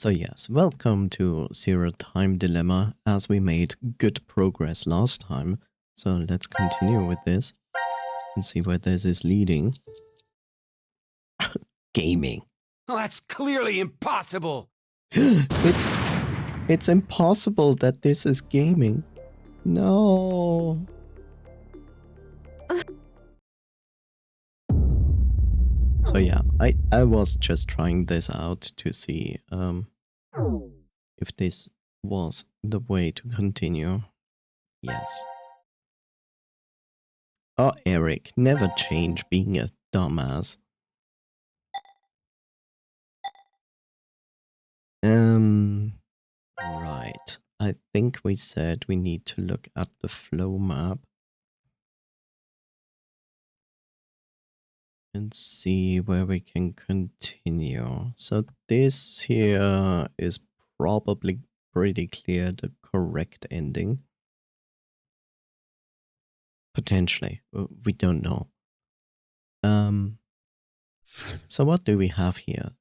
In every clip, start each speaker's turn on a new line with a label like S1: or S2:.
S1: So yes, welcome to Zero Time Dilemma, as we made good progress last time. So let's continue with this and see where this is leading. Gaming.
S2: Oh, that's clearly impossible.
S1: It's impossible that this is gaming. No. So yeah, I was just trying this out to see if this was the way to continue. Yes. Oh, Eric, never change being a dumbass. Right. I think we said we need to look at the flow map and see where we can continue. So this here is probably pretty clear the correct ending. Potentially. We don't know. So what do we have here?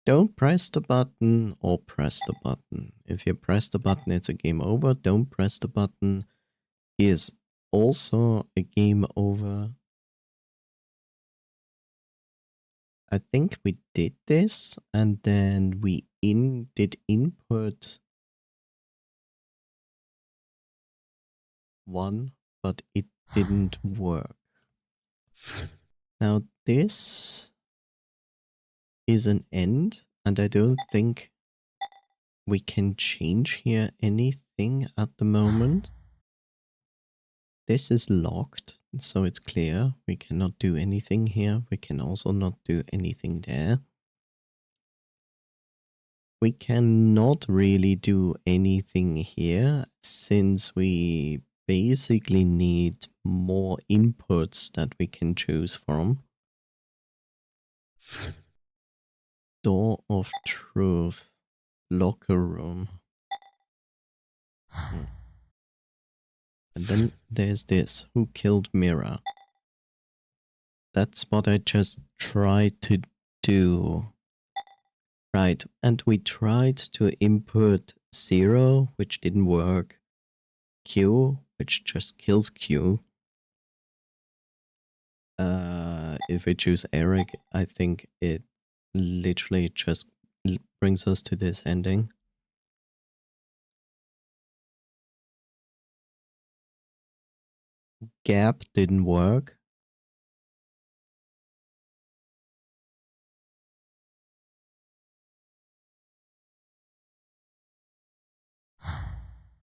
S1: Don't press the button or press the button. If you press the button, it's a game over. Don't press the button is also a game over. I think we did this and then we did input one, but it didn't work. Now this is an end, and I don't think we can change here anything at the moment. This is locked, so it's clear we cannot do anything here. We can also not do anything there. We cannot really do anything here since we basically need more inputs that we can choose from. Door of Truth. Locker room. And then there's this. Who killed Mira? That's what I just tried to do. Right, and we tried to input 0, which didn't work. Q, which just kills Q. If we choose Eric, I think it literally just brings us to this ending. Gap didn't work.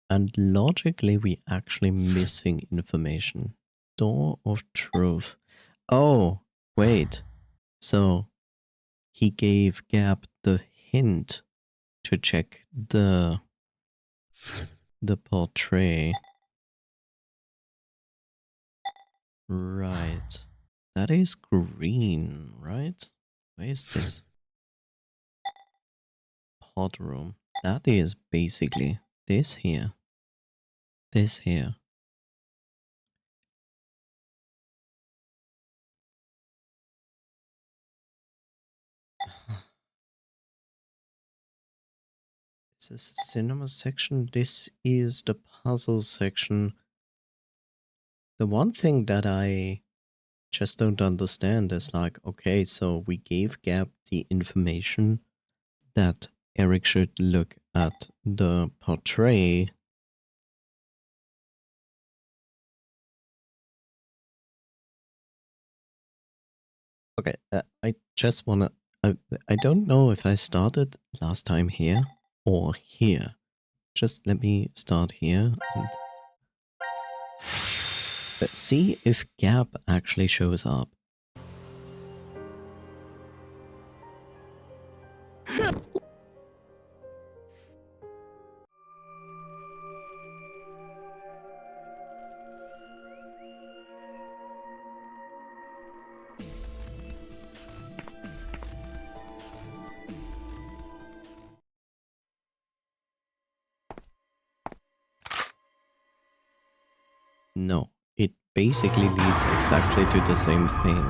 S1: And logically, we're actually missing information. Door of Truth. Oh, wait. So he gave Gap the hint to check the portrait. Right. That is green, right? Where is this? Pod room. That is basically this here. This here. This is the cinema section. This is the puzzle section. The one thing that I just don't understand is like, okay, so we gave Gab the information that Eric should look at the portrait. Okay, I just wanna... I don't know if I started last time here or here. Just let me start here and see if Gap actually shows up. No, it basically leads exactly to the same thing.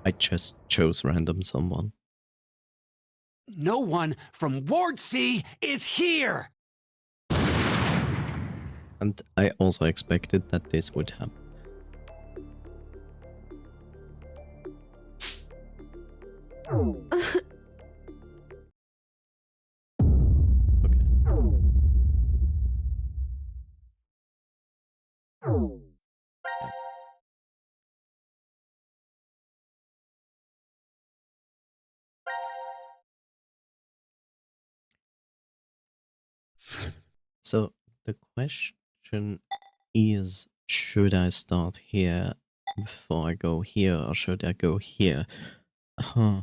S1: I just chose random someone.
S2: No one from Ward C is here!
S1: And I also expected that this would happen. So the question is, should I start here before I go here, or should I go here? Huh.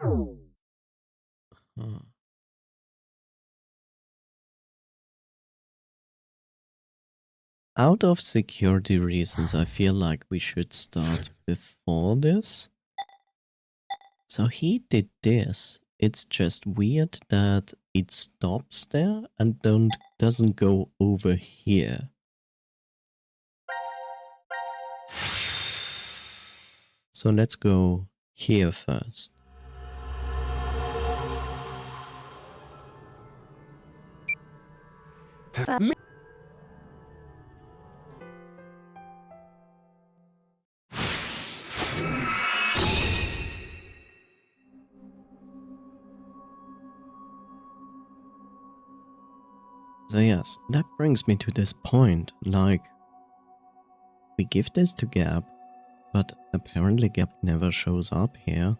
S1: Huh. Out of security reasons, I feel like we should start before this. So he did this. It's just weird that it stops there and doesn't go over here. So let's go here first. So yes, that brings me to this point, like, we give this to Gab, but apparently Gab never shows up here.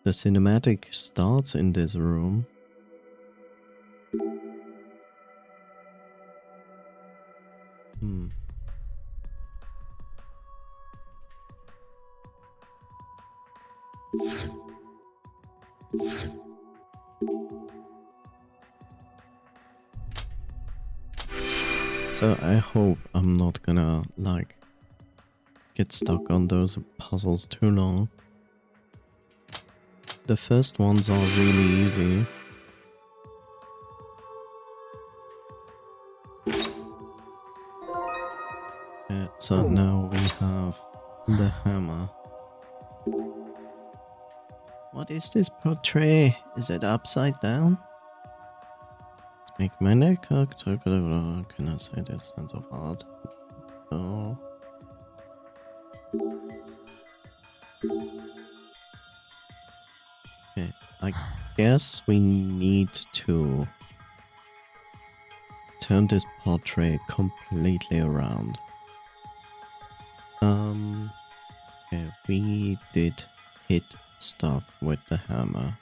S1: The cinematic starts in this room. So I hope I'm not gonna, like, get stuck on those puzzles too long. The first ones are really easy. So now we have the hammer. What is this portrait? Is it upside down? Let's make my neck hook. Can I say this? Sense of art. No. Okay, I guess we need to turn this portrait completely around. Okay, we did hit stuff with the hammer.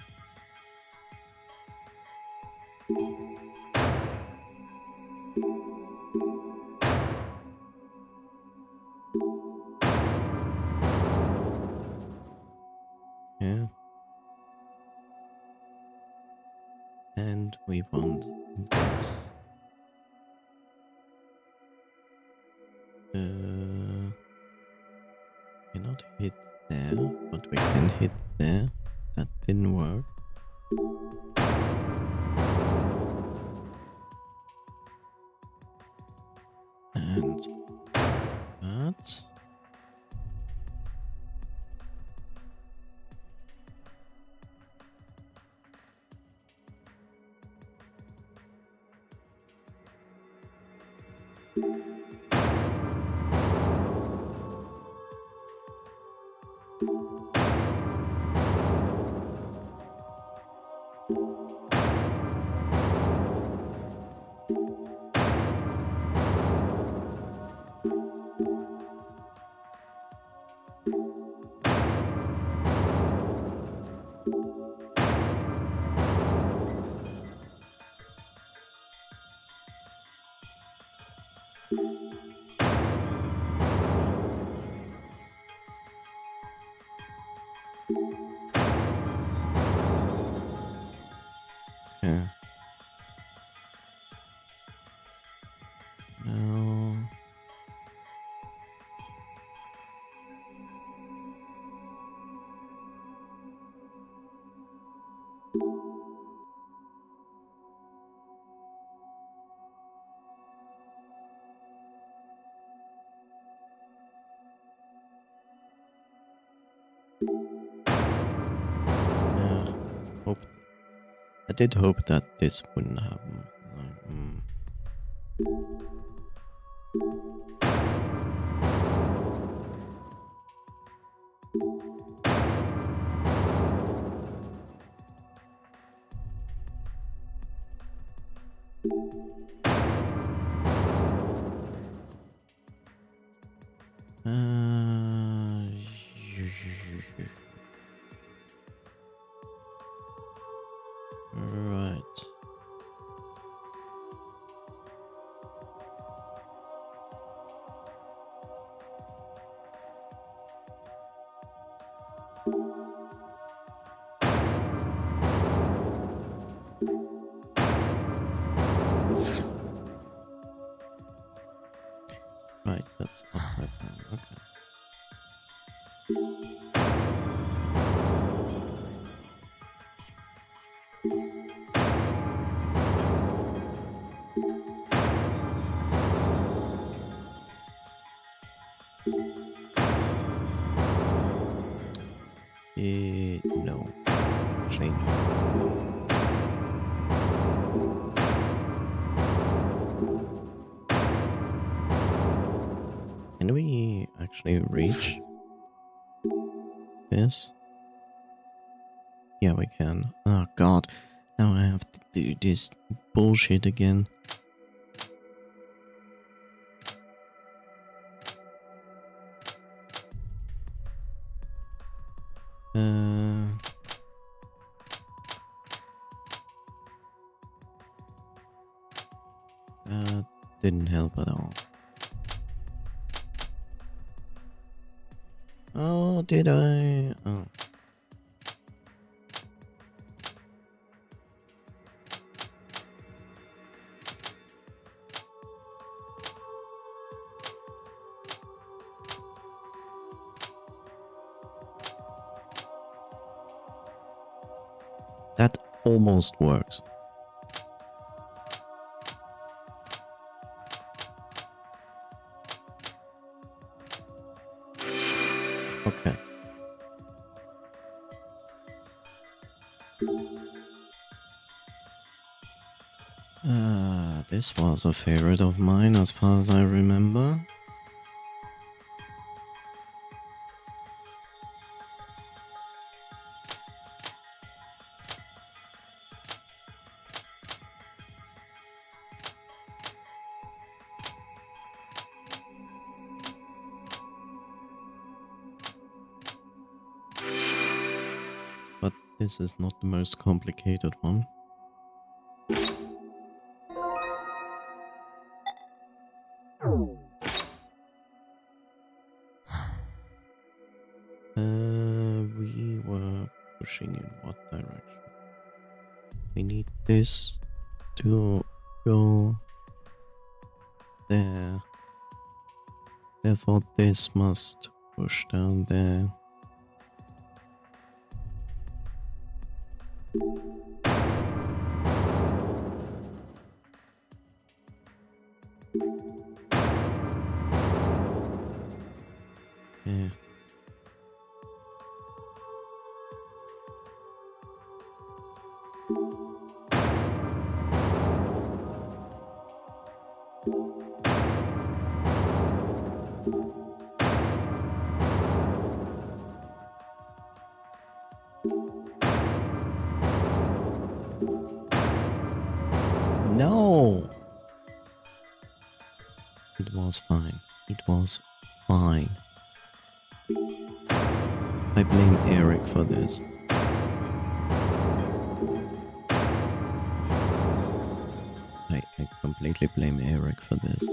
S1: Yeah. And we want this. Cannot hit there, but we can hit there. That didn't work. And that. Okay. Now. I did hope that this wouldn't happen. Right. Right, that's upside down. Okay. No. Actually, no. Can we actually reach this? Yeah, we can. Oh god. Now I have to do this bullshit again. That didn't help at all. Oh, did I? Oh. That almost works. Okay. This was a favorite of mine as far as I remember. But this is not the most complicated one. We were pushing in what direction? We need this to go there. Therefore, this must push down there. Yeah. No! It was fine. It was fine. I blame Eric for this. I completely blame Eric for this.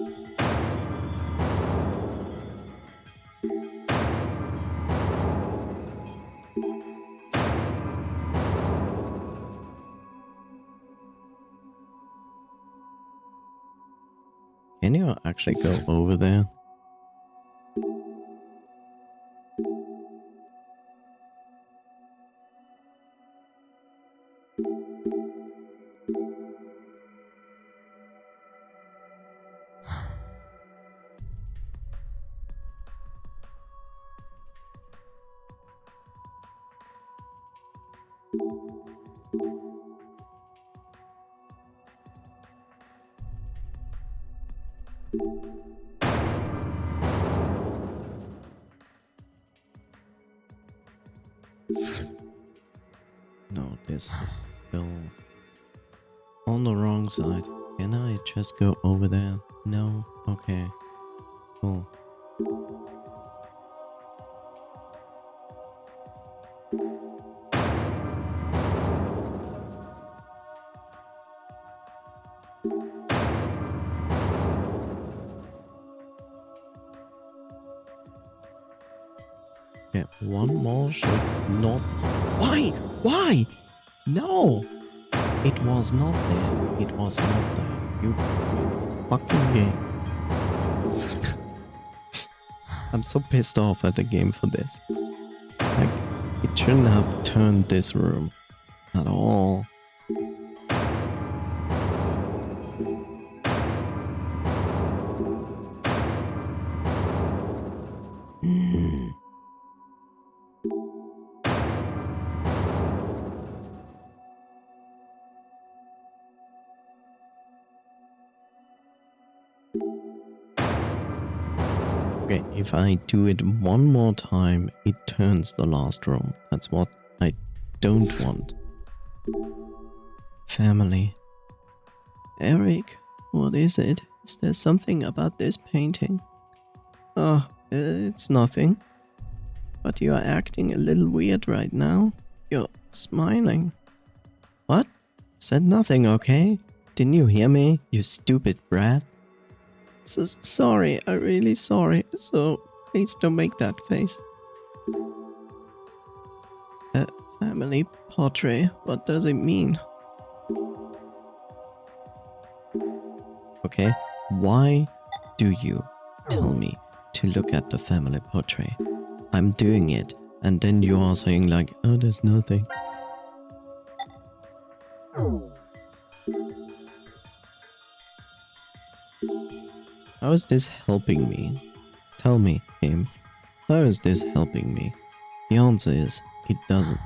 S1: Can you actually go over there? No, this is still on the wrong side. Can I just go over there? No? Okay. Cool. Yeah, one more should not... Why? Why? No! It was not there. It was not there. You fucking game. I'm so pissed off at the game for this. Like, it shouldn't have turned this room at all. Okay, if I do it one more time, it turns the last room. That's what I don't want. Family. Eric, what is it? Is there something about this painting? Oh, it's nothing. But you are acting a little weird right now. You're smiling. What? Said nothing, okay? Didn't you hear me, you stupid brat? So sorry, I'm really sorry. So please don't make that face. Family portrait, what does it mean? Okay, why do you tell me to look at the family portrait? I'm doing it, and then you are saying like, oh, there's nothing. How is this helping me? Tell me, game. How is this helping me? The answer is, it doesn't.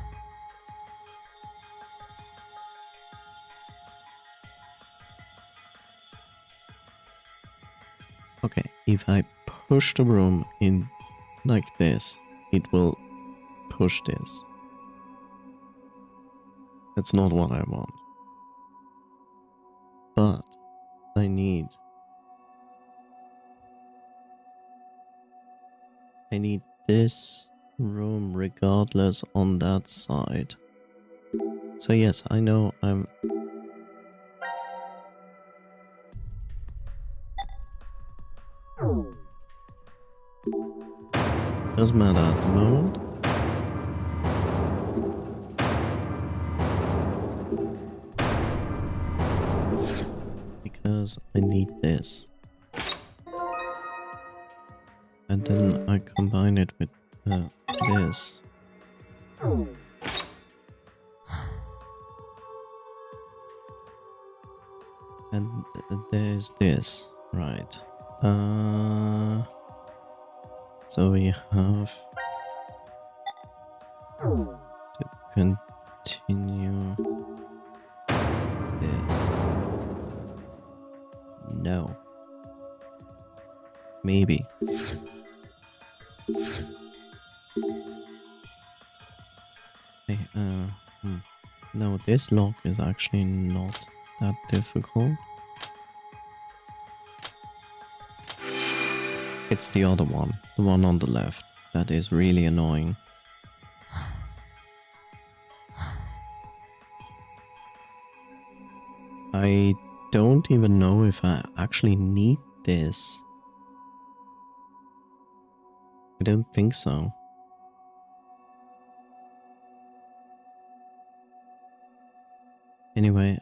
S1: Okay, if I push the broom in like this, it will push this. That's not what I want. But I need this room regardless on that side. So yes, I know I'm... Doesn't matter at the moment. Because I need this. And then I combine it with this. And there's this, right. So we have to continue this. No. Maybe. Hey, no, this lock is actually not that difficult. It's the other one, the one on the left, that is really annoying. I don't even know if I actually need this. I don't think so. Anyway,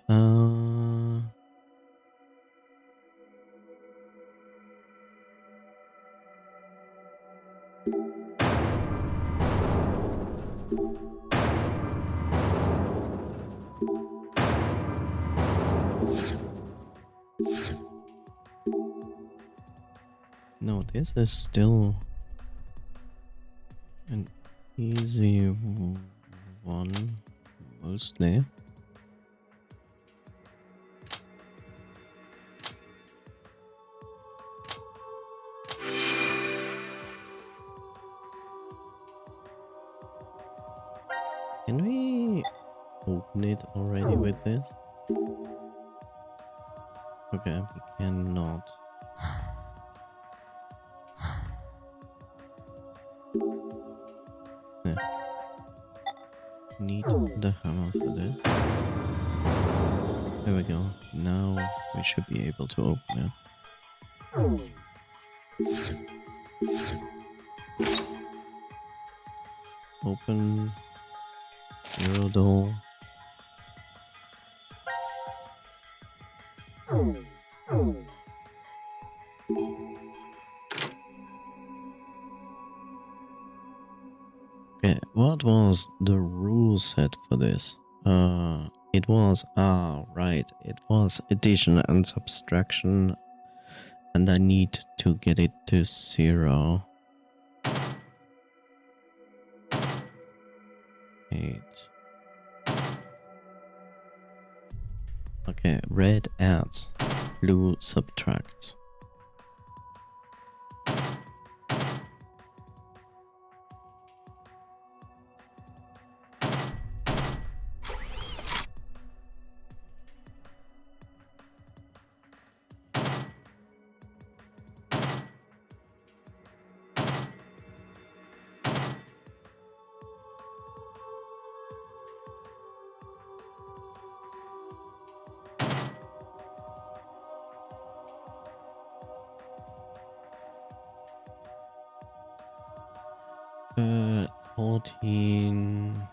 S1: no, this is still an easy one, mostly. Can we open it already with this? Okay, we cannot. Yeah. Need the hammer for this. There we go. Now we should be able to open it. Open. Zero door. Okay, what was the rule set for this? It was, right, it was addition and subtraction, and I need to get it to 0. 8. Okay, red adds, blue subtracts. Uh, 14.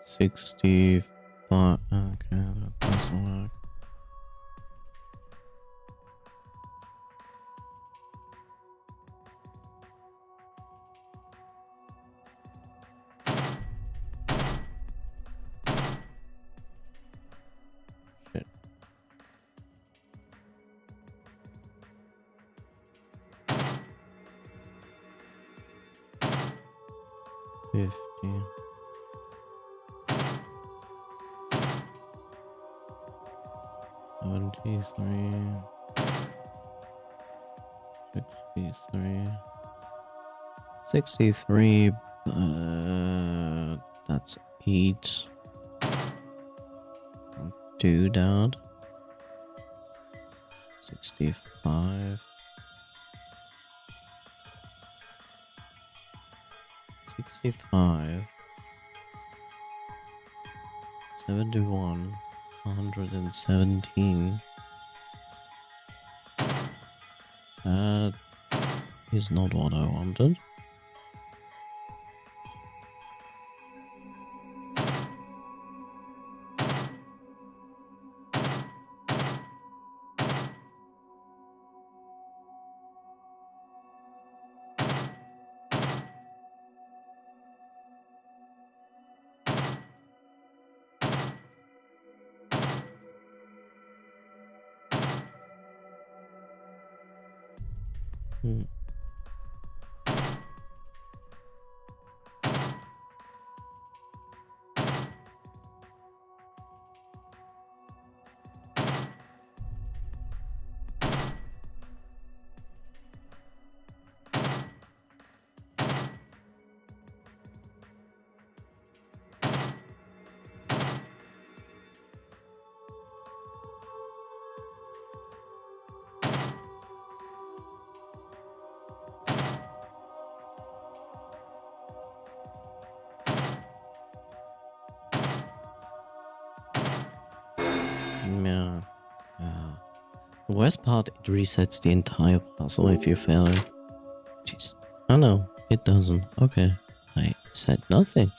S1: $65. Okay, that doesn't work. Shit. 50. 73. 63. 63. That's 8. Can't do that. 65. 65. 71. 117. That is not what I wanted. Hmm. Yeah. The worst part, it resets the entire puzzle if you fail it. Jeez. Oh no, it doesn't. Okay. I said nothing.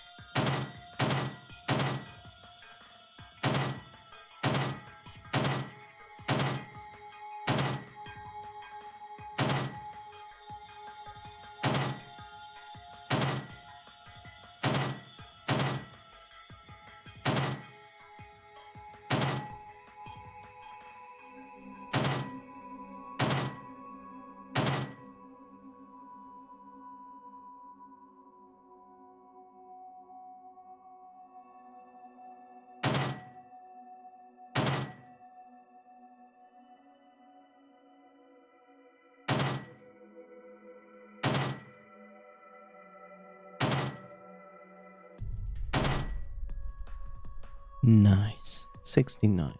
S1: Nice. 69.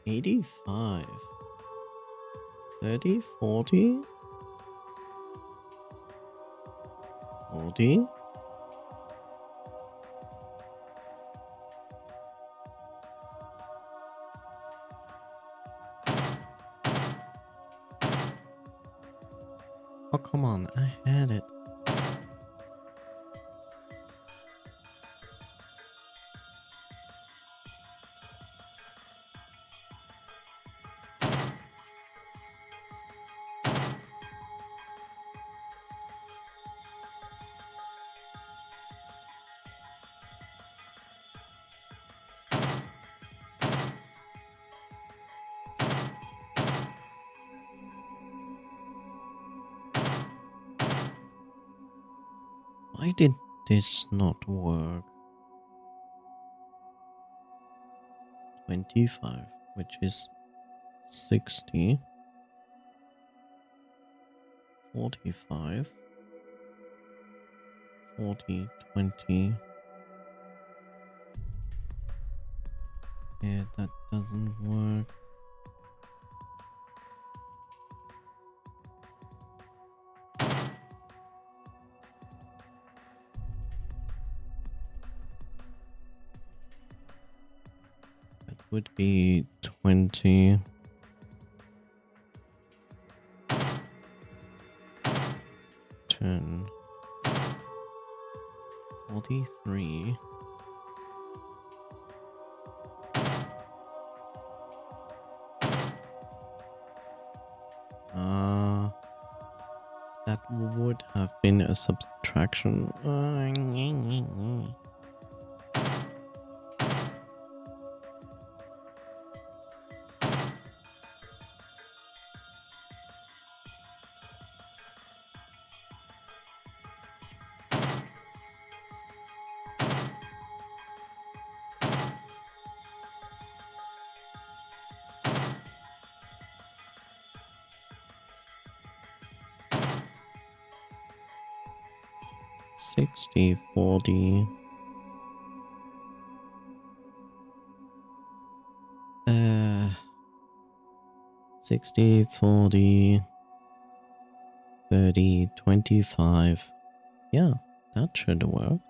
S1: $85. 30, 40, 40. Oh, come on, I had it. Why did this not work? 25, which is 60. 45. 40, 20. Yeah, that doesn't work. That would be 20. 10. 43. That would have been a subtraction. 60, 40. 60, 40, 30, 25. Yeah, that should work.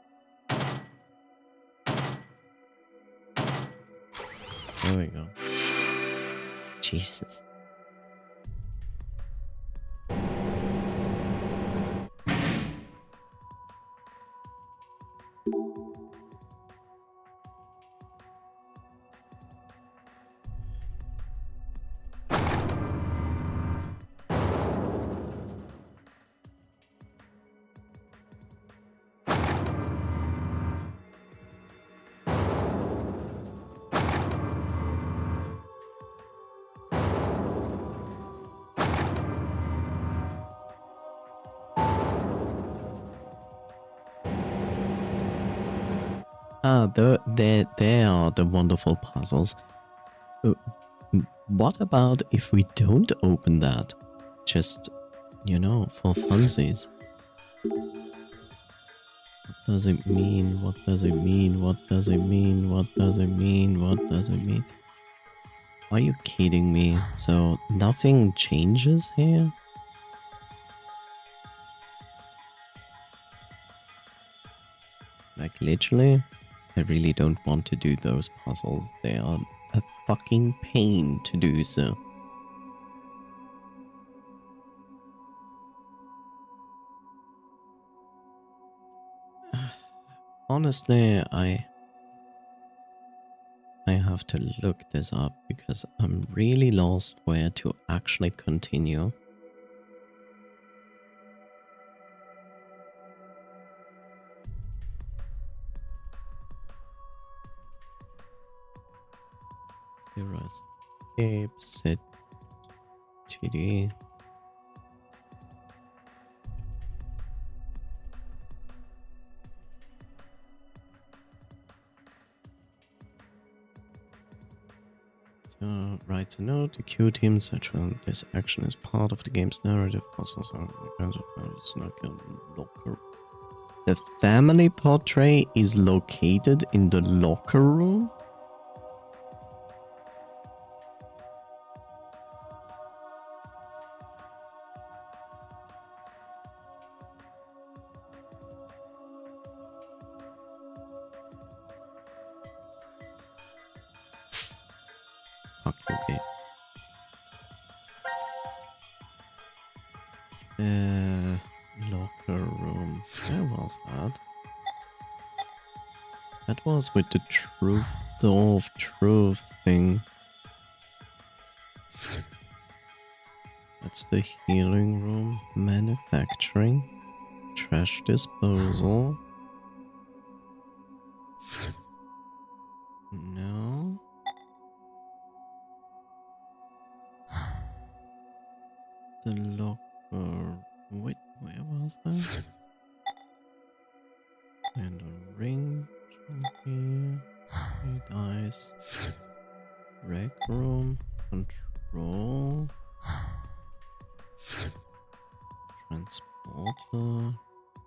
S1: There we go. Jesus. There are the wonderful puzzles. What about if we don't open that? Just, you know, for funsies. does it mean? What does it mean? What does it mean? What does it mean? What does it mean? Are you kidding me? So nothing changes here? Like literally, I really don't want to do those puzzles. They are a fucking pain to do so. Honestly, I have to look this up because I'm really lost where to actually continue. Zero escape, ZTD. So, write a note, the Q team, such as this action is part of the game's narrative. Puzzles are all kinds of parts, not locker. The family portrait is located in the locker room? Fuck you, game. Locker room. Where was that? That was with the truth, door of truth thing. That's the healing room, manufacturing, trash disposal. No. The locker. Wait, where was that? And a ring. Here. 8 eyes. Rec room. Control. Transporter.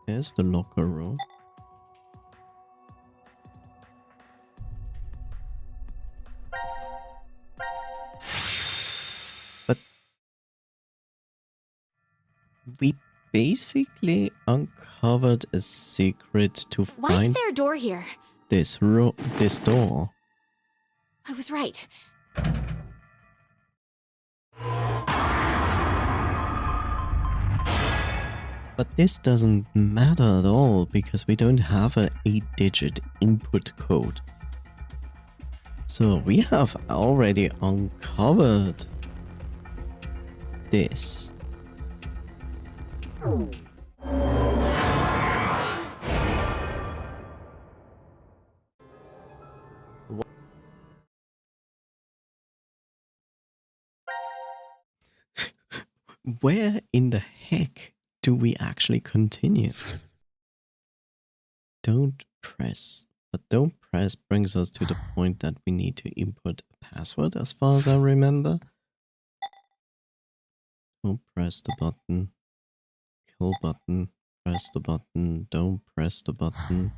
S1: There's the locker room. But we basically uncovered a secret to
S3: Why is
S1: find
S3: there a door here?
S1: this door.
S3: I was right.
S1: But this doesn't matter at all because we don't have an 8-digit input code. So we have already uncovered this. Where in the heck do we actually continue? Don't press. But don't press brings us to the point that we need to input a password as far as I remember. Don't press the button. Kill button. Press the button. Don't press the button.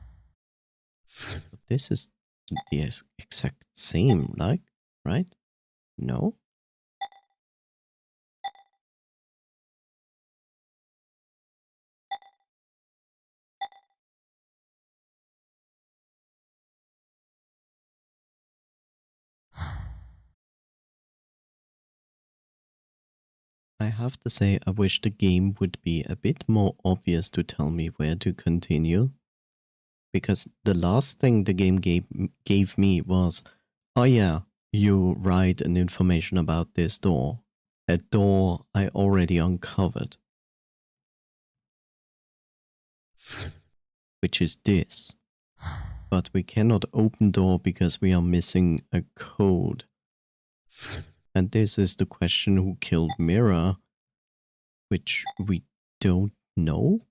S1: But this is the exact same, like, right? No? I have to say, I wish the game would be a bit more obvious to tell me where to continue. Because the last thing the game gave me was, oh yeah, you write an information about this door. A door I already uncovered. Which is this. But we cannot open door because we are missing a code. And this is the question who killed Mira, which we don't know.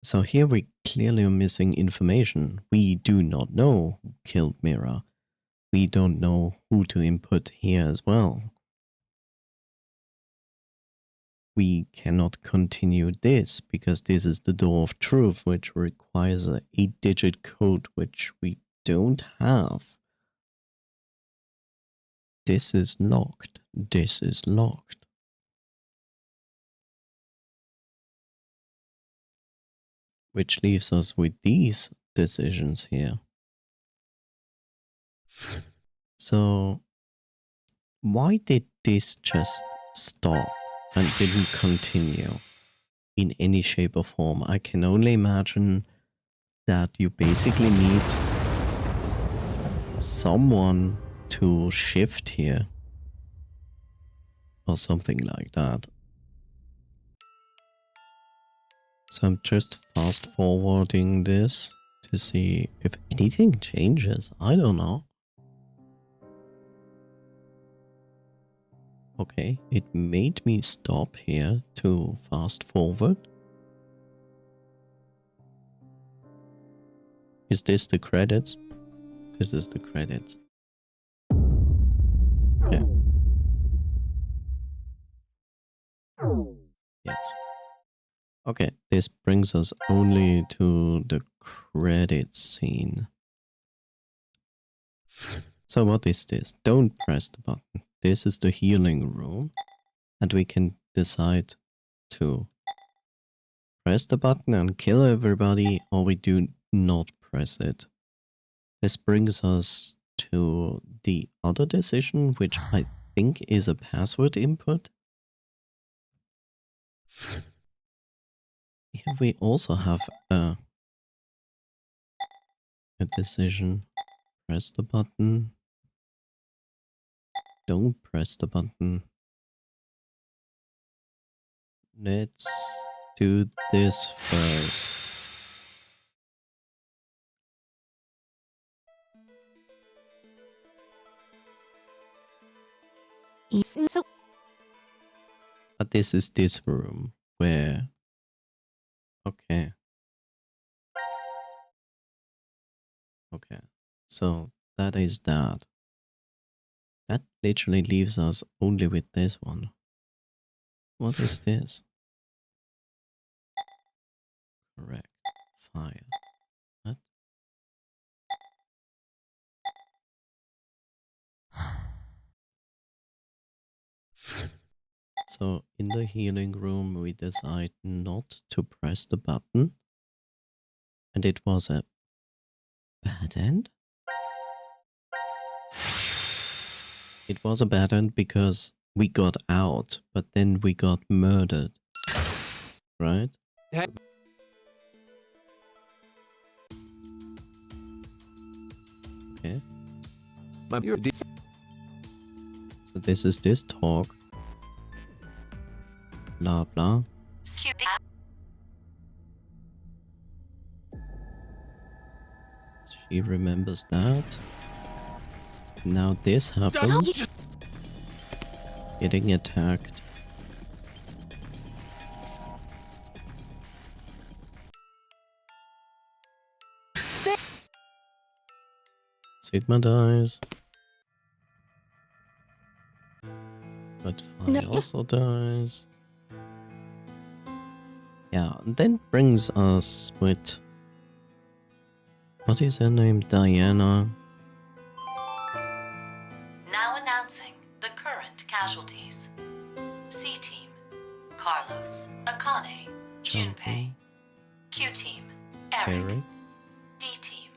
S1: So here we clearly are missing information. We do not know who killed Mira. We don't know who to input here as well. we cannot continue this because this is the door of truth, which requires a 8-digit code, which we don't have. This is locked. This is locked. Which leaves us with these decisions here. So, why did this just stop and didn't continue in any shape or form? I can only imagine that you basically need someone to shift here or something like that. So I'm just fast forwarding this to see if anything changes. I don't know. Okay, it made me stop here to fast forward. Is this the credits? This is the credits. Okay. Yes. Okay, this brings us only to the credits scene. So what is this? Don't press the button. This is the healing room. And we can decide to press the button and kill everybody, or we do not press it. This brings us to the other decision, which I think is a password input. Here we also have a decision. Press the button. Don't press the button. Let's do this first.
S3: So
S1: But this is this room where... Okay. Okay. So that is that. That literally leaves us only with this one. What is this? Correct. Fire. What? So in the healing room we decide not to press the button. And it was a bad end? It was a bad end because we got out, but then we got murdered. Right? Okay. So this is this talk. Blah blah. She remembers that. Now this happens. Getting attacked. Sigma dies. But Phi also dies. Yeah, and then brings us with... What is her name? Diana.
S4: Now announcing the current casualties. C Team, Carlos, Akane, Junpei. Q Team, Eric. D Team,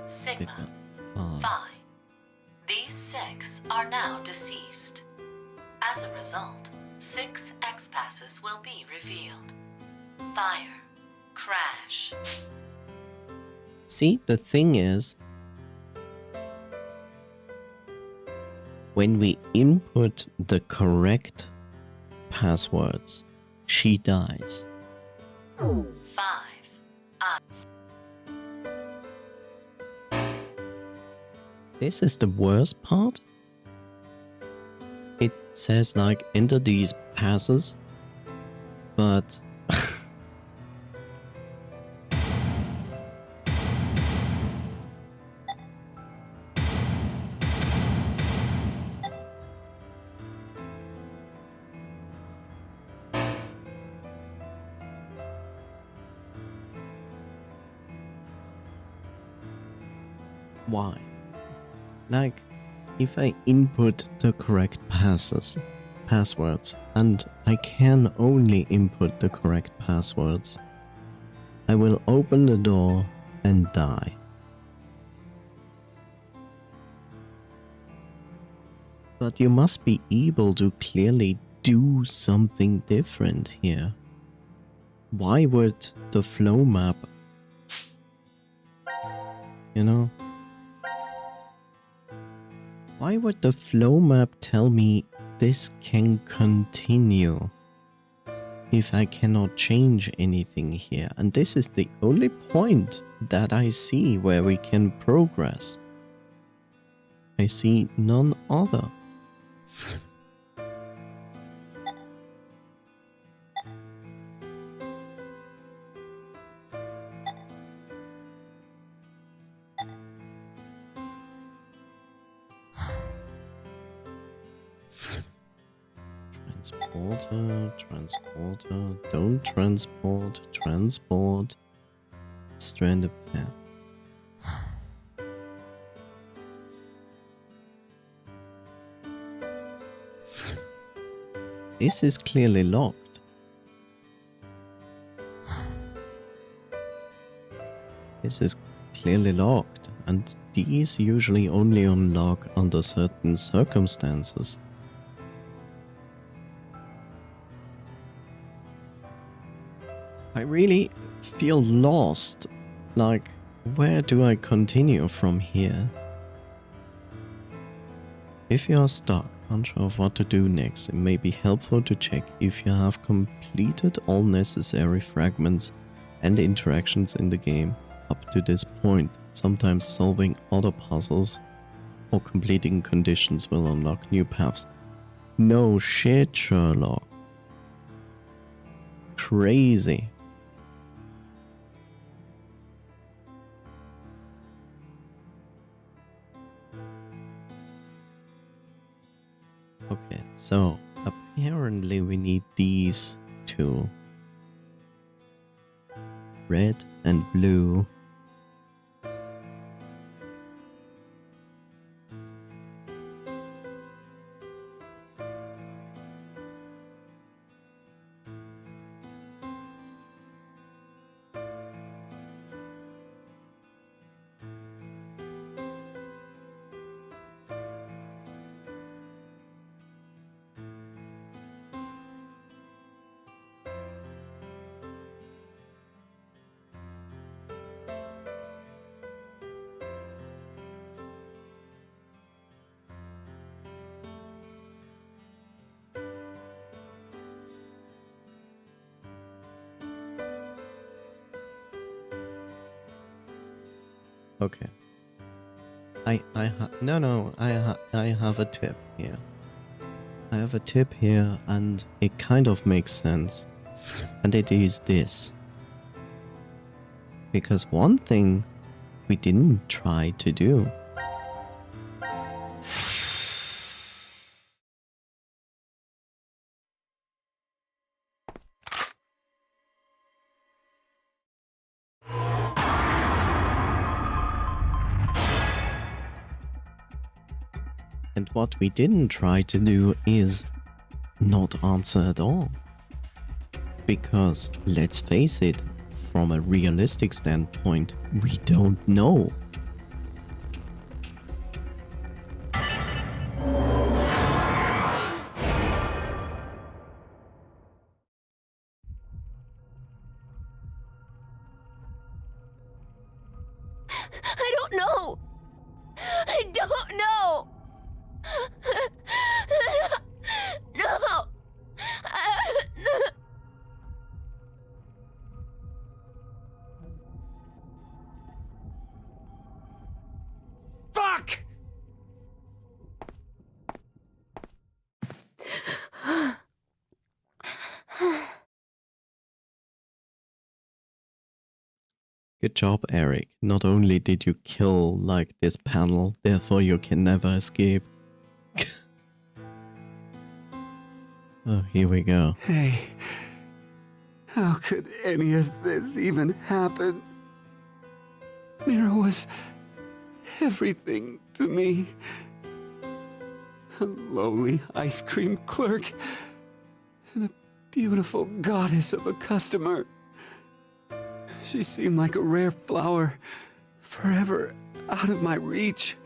S4: Sigma, Phi. These 6 are now deceased. As a result, 6 X-passes will be revealed. Fire, crash.
S1: See, the thing is, when we input the correct passwords, she dies.
S4: 5.
S1: This is the worst part. It says like enter these passes, but Why? Like, if I input the correct passwords, and I can only input the correct passwords, I will open the door and die. But you must be able to clearly do something different here. Why would the flow map, you know? Why would the flow map tell me this can continue if I cannot change anything here? And this is the only point that I see where we can progress. I see none other. Transporter, don't transport, stranded pair. This is clearly locked. This is clearly locked, and these usually only unlock under certain circumstances. I really feel lost. Like, where do I continue from here? If you are stuck, unsure of what to do next, it may be helpful to check if you have completed all necessary fragments and interactions in the game up to this point. Sometimes solving other puzzles or completing conditions will unlock new paths. No shit, Sherlock. Crazy. Okay, so apparently we need these two. Red and blue. Okay. I have a tip here. I have a tip here, and it kind of makes sense. And it is this. Because one thing we didn't try to do. And what we didn't try to do is not answer at all. Because, let's face it, from a realistic standpoint, we don't know.
S3: I don't know! I don't know! No!
S2: Fuck!
S1: Good job, Eric. Not only did you kill, like, this panel, therefore you can never escape. Oh, here we go.
S2: Hey, how could any of this even happen? Mira was everything to me. A lowly ice cream clerk and a beautiful goddess of a customer. She seemed like a rare flower, forever out of my reach.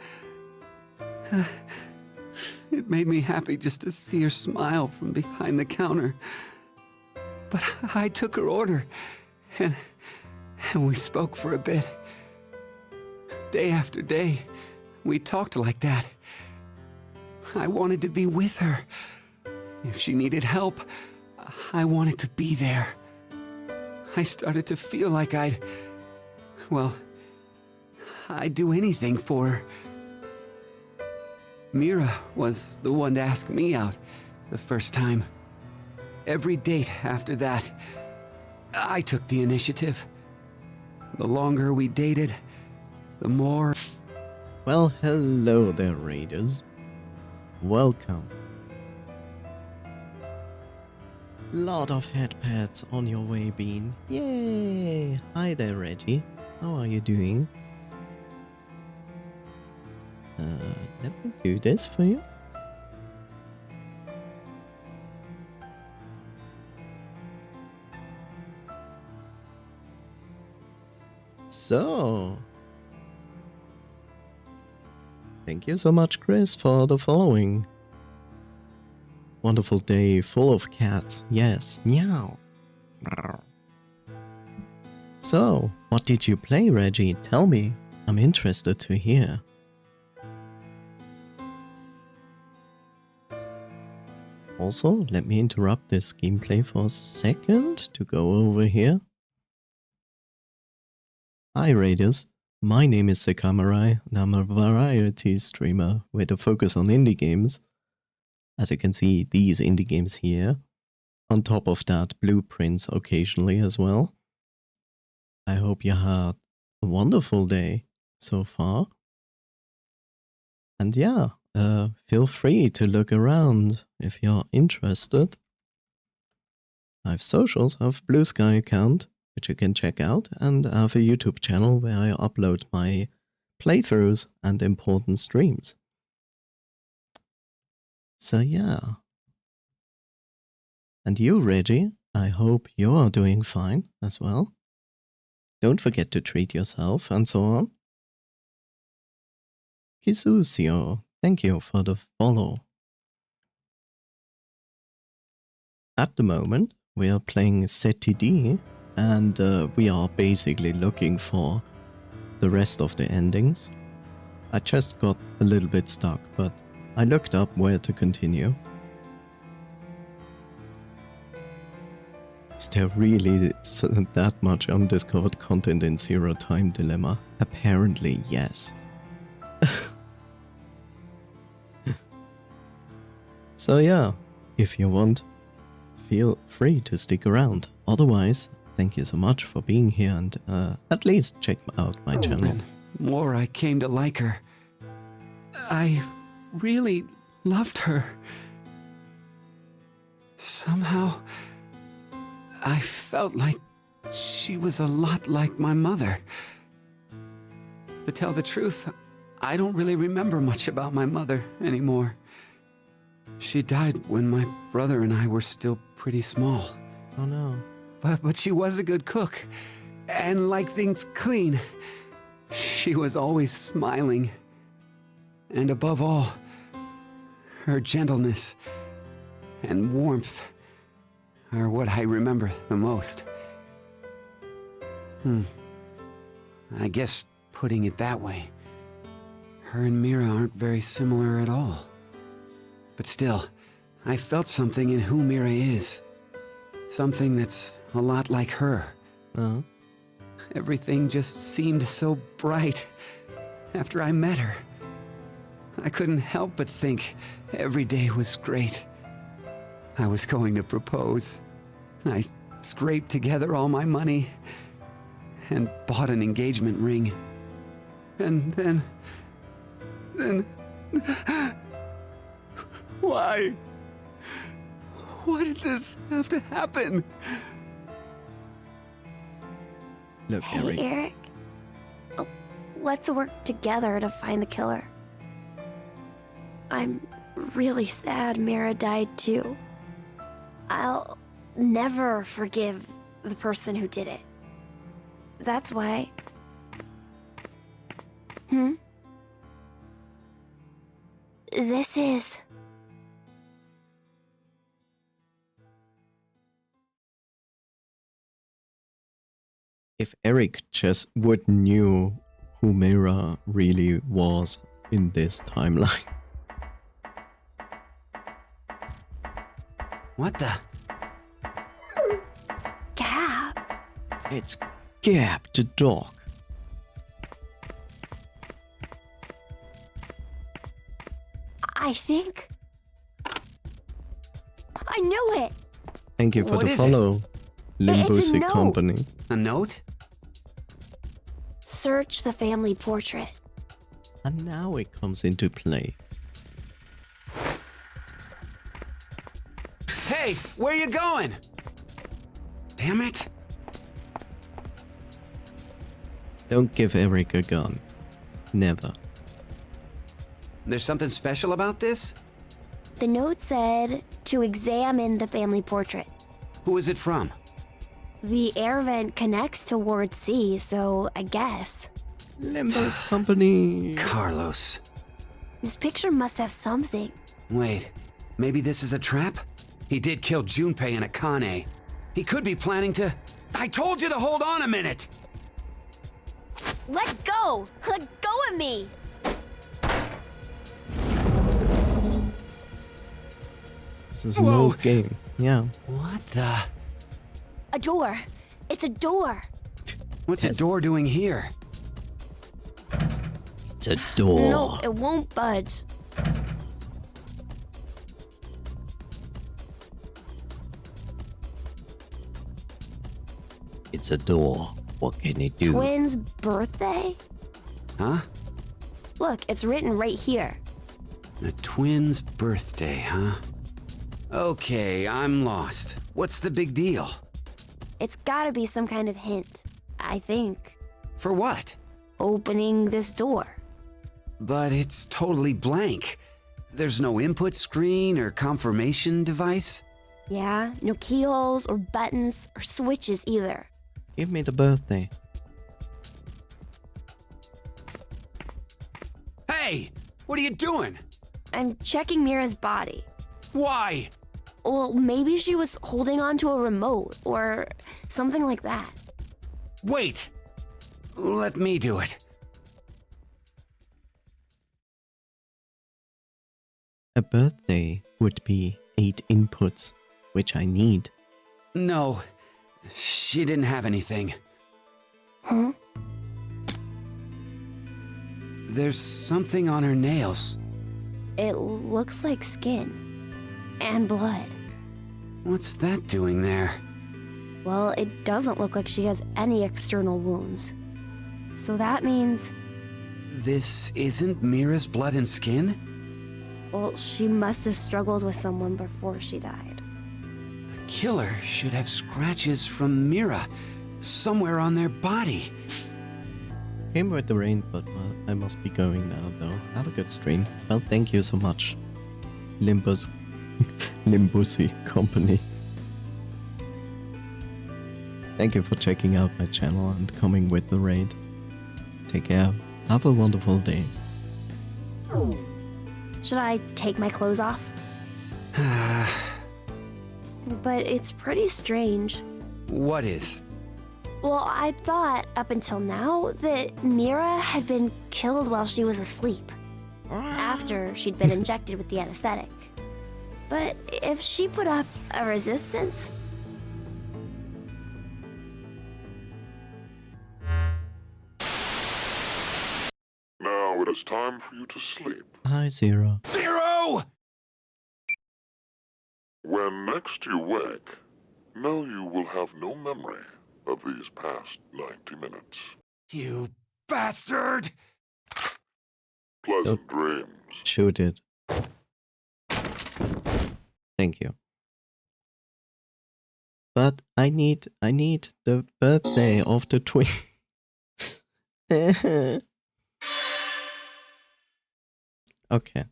S2: It made me happy just to see her smile from behind the counter. But I took her order, and we spoke for a bit. Day after day, we talked like that. I wanted to be with her. If she needed help, I wanted to be there. I started to feel like I'd do anything for her. Mira was the one to ask me out the first time. Every date after that, I took the initiative. The longer we dated, the more...
S1: Well, hello there, raiders. Welcome. Lot of head pats on your way, Bean. Yay! Hi there, Reggie. How are you doing? Let me do this for you. So, thank you so much, Chris, for the following. Wonderful day full of cats. Yes, meow. So, what did you play, Reggie? Tell me. I'm interested to hear. Also, let me interrupt this gameplay for a second to go over here. Hi Raiders, my name is Sekamerai and I'm a variety streamer with a focus on indie games. As you can see, these indie games here. On top of that, blueprints occasionally as well. I hope you had a wonderful day so far. And yeah, feel free to look around if you're interested. I have socials, I have a Blue Sky account, which you can check out, and I have a YouTube channel where I upload my playthroughs and important streams. So yeah. And you, Reggie, I hope you are doing fine as well. Don't forget to treat yourself and so on. Kisusio, thank you for the follow. At the moment, we are playing ZTD, and we are basically looking for the rest of the endings. I just got a little bit stuck, but I looked up where to continue. Is there really that much undiscovered content in Zero Time Dilemma? Apparently, yes. So yeah, if you want, feel free to stick around. Otherwise, thank you so much for being here and at least check out my channel.
S2: The more I came to like her, I really loved her. Somehow, I felt like she was a lot like my mother. To tell the truth, I don't really remember much about my mother anymore. She died when my brother and I were still pretty small.
S1: Oh no.
S2: But she was a good cook, and liked things clean. She was always smiling. And above all, her gentleness and warmth are what I remember the most. I guess putting it that way, her and Mira aren't very similar at all. But still, I felt something in who Mira is. Something that's a lot like her. Everything just seemed so bright after I met her. I couldn't help but think every day was great. I was going to propose. I scraped together all my money and bought an engagement ring. And then... Why? Why did this have to happen?
S1: Look,
S3: Hey,
S1: Eric.
S3: Eric. Oh, Let's work together to find the killer. I'm really sad Mira died too. I'll never forgive the person who did it. That's why... This is...
S1: If Eric just would knew who Mira really was in this timeline.
S2: What the?
S3: Gab.
S1: It's Gab the dog.
S3: I think... I knew it!
S1: Thank you for
S2: What
S1: the
S2: is
S1: follow,
S3: It's a
S1: Limbusi
S3: note.
S1: Company.
S2: A note?
S3: Search the family portrait.
S1: And now it comes into play.
S2: Hey, where you going? Damn it.
S1: Don't give Eric a gun. Never.
S2: There's something special about this?
S3: The note said to examine the family portrait.
S2: Who is it from?
S3: The air vent connects to Ward C, so I guess.
S1: Limbo's Company.
S2: Carlos.
S3: This picture must have something.
S2: Wait, maybe this is a trap? He did kill Junpei and Akane. He could be planning to... I told you to hold on a minute!
S3: Let go! Let go of me!
S1: This is
S2: Whoa.
S1: no game. Yeah.
S2: What the...
S3: A door. It's a door.
S2: What's
S1: Yes.
S2: a door doing here?
S1: It's a door.
S3: No, it won't budge.
S1: It's a door. What can it do?
S3: Twins' birthday?
S2: Huh?
S3: Look, it's written right here.
S2: The twins' birthday, huh? Okay, I'm lost. What's the big deal?
S3: It's gotta be some kind of hint. I think.
S2: For what?
S3: Opening this door.
S2: But it's totally blank. There's no input screen or confirmation device?
S3: Yeah, no keyholes or buttons or switches either.
S1: Give me the birthday.
S2: Hey! What are you doing?
S3: I'm checking Mira's body.
S2: Why?
S3: Well, maybe she was holding on to a remote or something like that.
S2: Wait! Let me do it.
S1: A birthday would be 8 inputs, which I need.
S2: No, she didn't have anything.
S3: Huh?
S2: There's something on her nails.
S3: It looks like skin and blood.
S2: What's that doing there?
S3: Well, it doesn't look like she has any external wounds. So that means,
S2: This isn't Mira's blood and skin?
S3: well, she must have struggled with someone before she died.
S2: The killer should have scratches from Mira somewhere on their body.
S1: Came with the rain, but well, I must be going now, though. Have a good stream. Well, thank you so much, Limbusi Company. Thank you for checking out my channel and coming with the raid. Take care. Have a wonderful day.
S3: Should I take my clothes off? But it's pretty strange.
S2: What is?
S3: Well, I thought up until now that Mira had been killed while she was asleep, after she'd been injected with the anesthetic. But if she put up a resistance,
S5: Now it is time for you to sleep.
S1: Hi, Zero.
S2: Zero!
S5: When next you wake, know you will have no memory of these past 90 minutes.
S2: You bastard!
S5: Pleasant dreams.
S1: Shoot it. Thank you. But I need the birthday of the twin. Okay.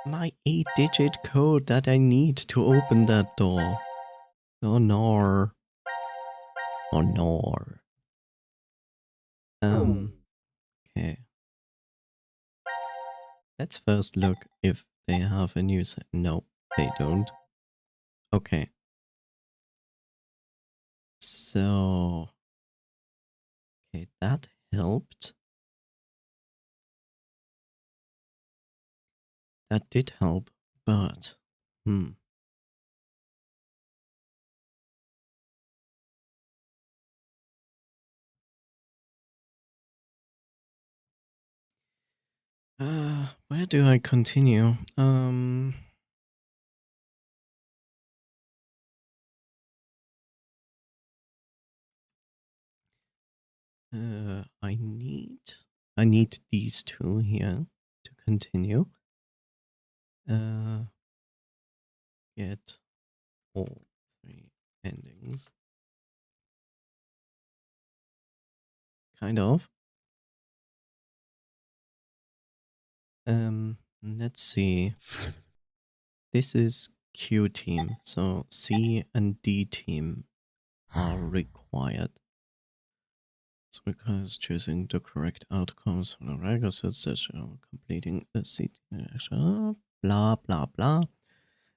S1: My 8-digit code that I need to open that door. Oh no. Oh no. Okay. Let's first look if they have a new set. No, they don't. Okay. So, okay, that helped. That did help, but, where do I continue? I need these two here to continue. Get all 3 endings. Kind of. Let's see. This is Q team, so C and D team are required. This requires choosing the correct outcomes for the regular session, completing the C action, blah blah blah.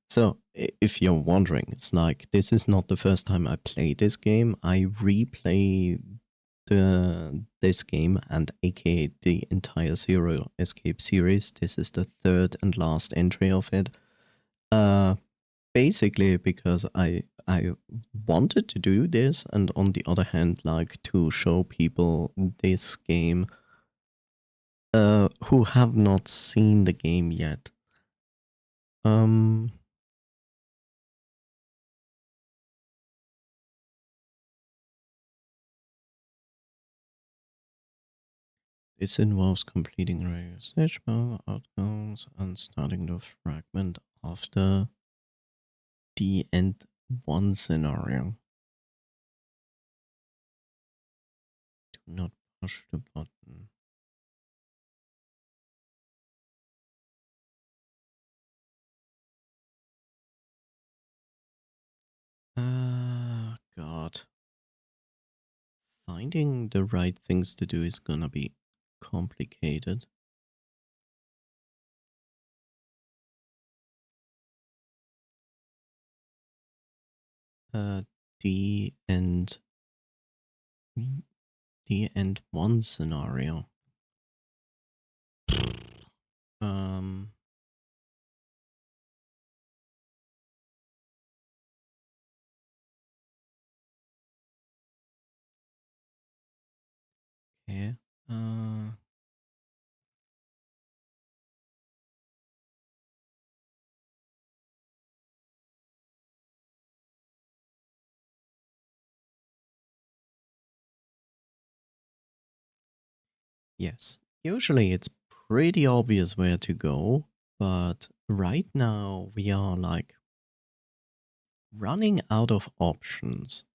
S1: So, if you're wondering, it's like, this is not the first time I play this game. I replay this game and aka the entire Zero Escape series. This is the third and last entry of it. Basically because I wanted to do this, and on the other hand, like, to show people this game who have not seen the game yet. This involves completing regular stage outcomes and starting the fragment after the end 1 scenario. Do not push the button. God. Finding the right things to do is gonna be complicated. The end 1 scenario. Okay. Yes. Usually it's pretty obvious where to go, but right now we are like running out of options.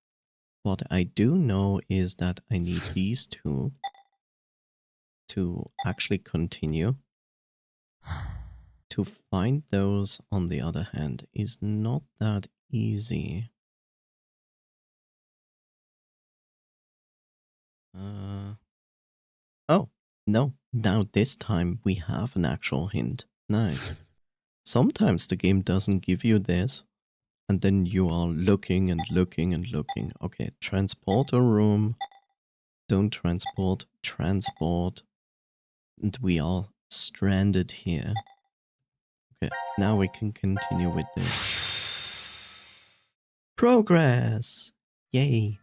S1: What I do know is that I need these two to actually continue. To find those, on the other hand, is not that easy. Oh, no. Now this time we have an actual hint. Nice. Sometimes the game doesn't give you this, and then you are looking and looking and looking. Okay, transport a room. Don't transport, transport. And we are stranded here. Okay, now we can continue with this. Progress! Yay!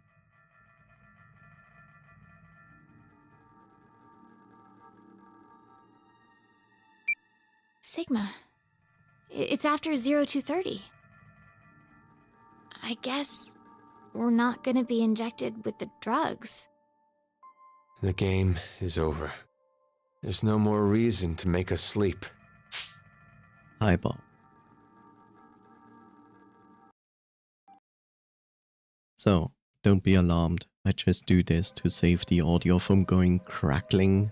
S6: Sigma. It's after 0230. I guess we're not gonna be injected with the drugs.
S7: The game is over. There's no more reason to make us sleep.
S1: Hi, Bob. So, don't be alarmed. I just do this to save the audio from going crackling,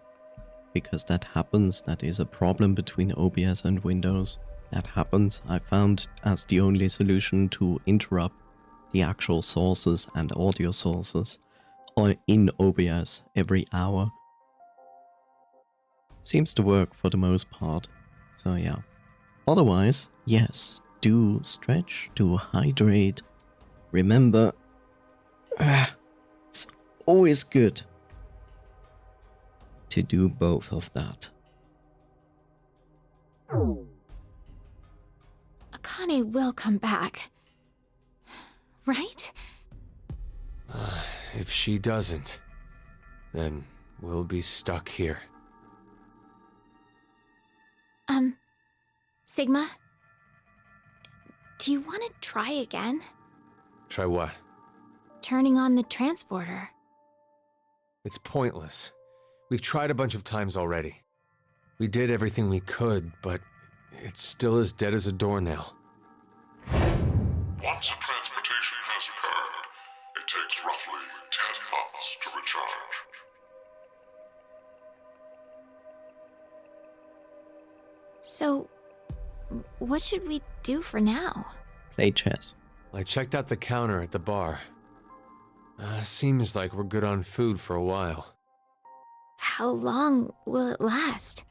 S1: because that happens. That is a problem between OBS and Windows. That happens. I found as the only solution to interrupt the actual sources and audio sources in OBS every hour. Seems to work for the most part. So yeah. Otherwise, yes, do stretch, do hydrate. Remember, it's always good to do both of that.
S6: Akane will come back. Right?
S7: If she doesn't, then we'll be stuck here.
S6: Sigma? Do you want to try again?
S7: Try what?
S6: Turning on the transporter.
S7: It's pointless. We've tried a bunch of times already. We did everything we could, but it's still as dead as a doornail.
S5: Once a transmutation has occurred, it takes roughly 10 months to recharge.
S6: So, what should we do for now?
S1: Play chess.
S7: I checked out the counter at the bar. Seems like we're good on food for a while.
S6: How long will it last?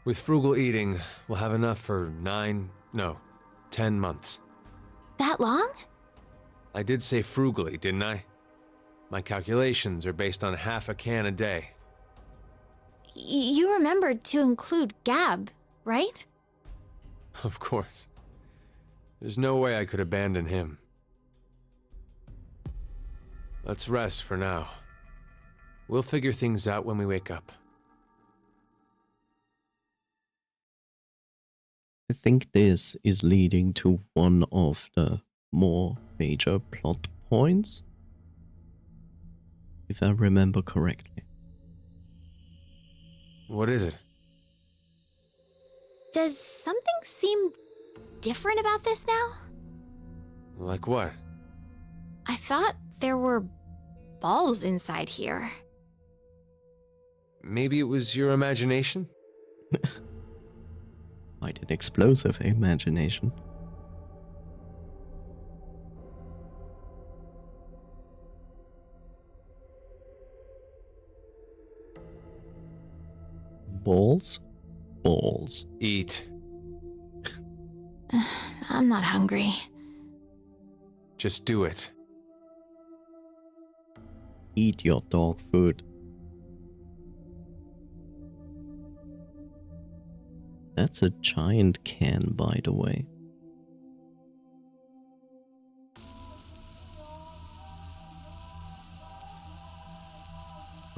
S7: With frugal eating, we'll have enough for 10 months.
S6: That long?
S7: I did say frugally, didn't I? My calculations are based on half a can a day.
S6: You remembered to include Gab, right?
S7: Of course. There's no way I could abandon him. Let's rest for now. We'll figure things out when we wake up.
S1: I think this is leading to one of the more major plot points, if I remember correctly.
S7: What is it?
S6: Does something seem different about this now?
S7: Like what?
S6: I thought there were balls inside here.
S7: Maybe it was your imagination?
S1: Quite an explosive imagination. Balls? Balls.
S7: Eat.
S6: I'm not hungry.
S7: Just do it.
S1: Eat your dog food. That's a giant can, by the way.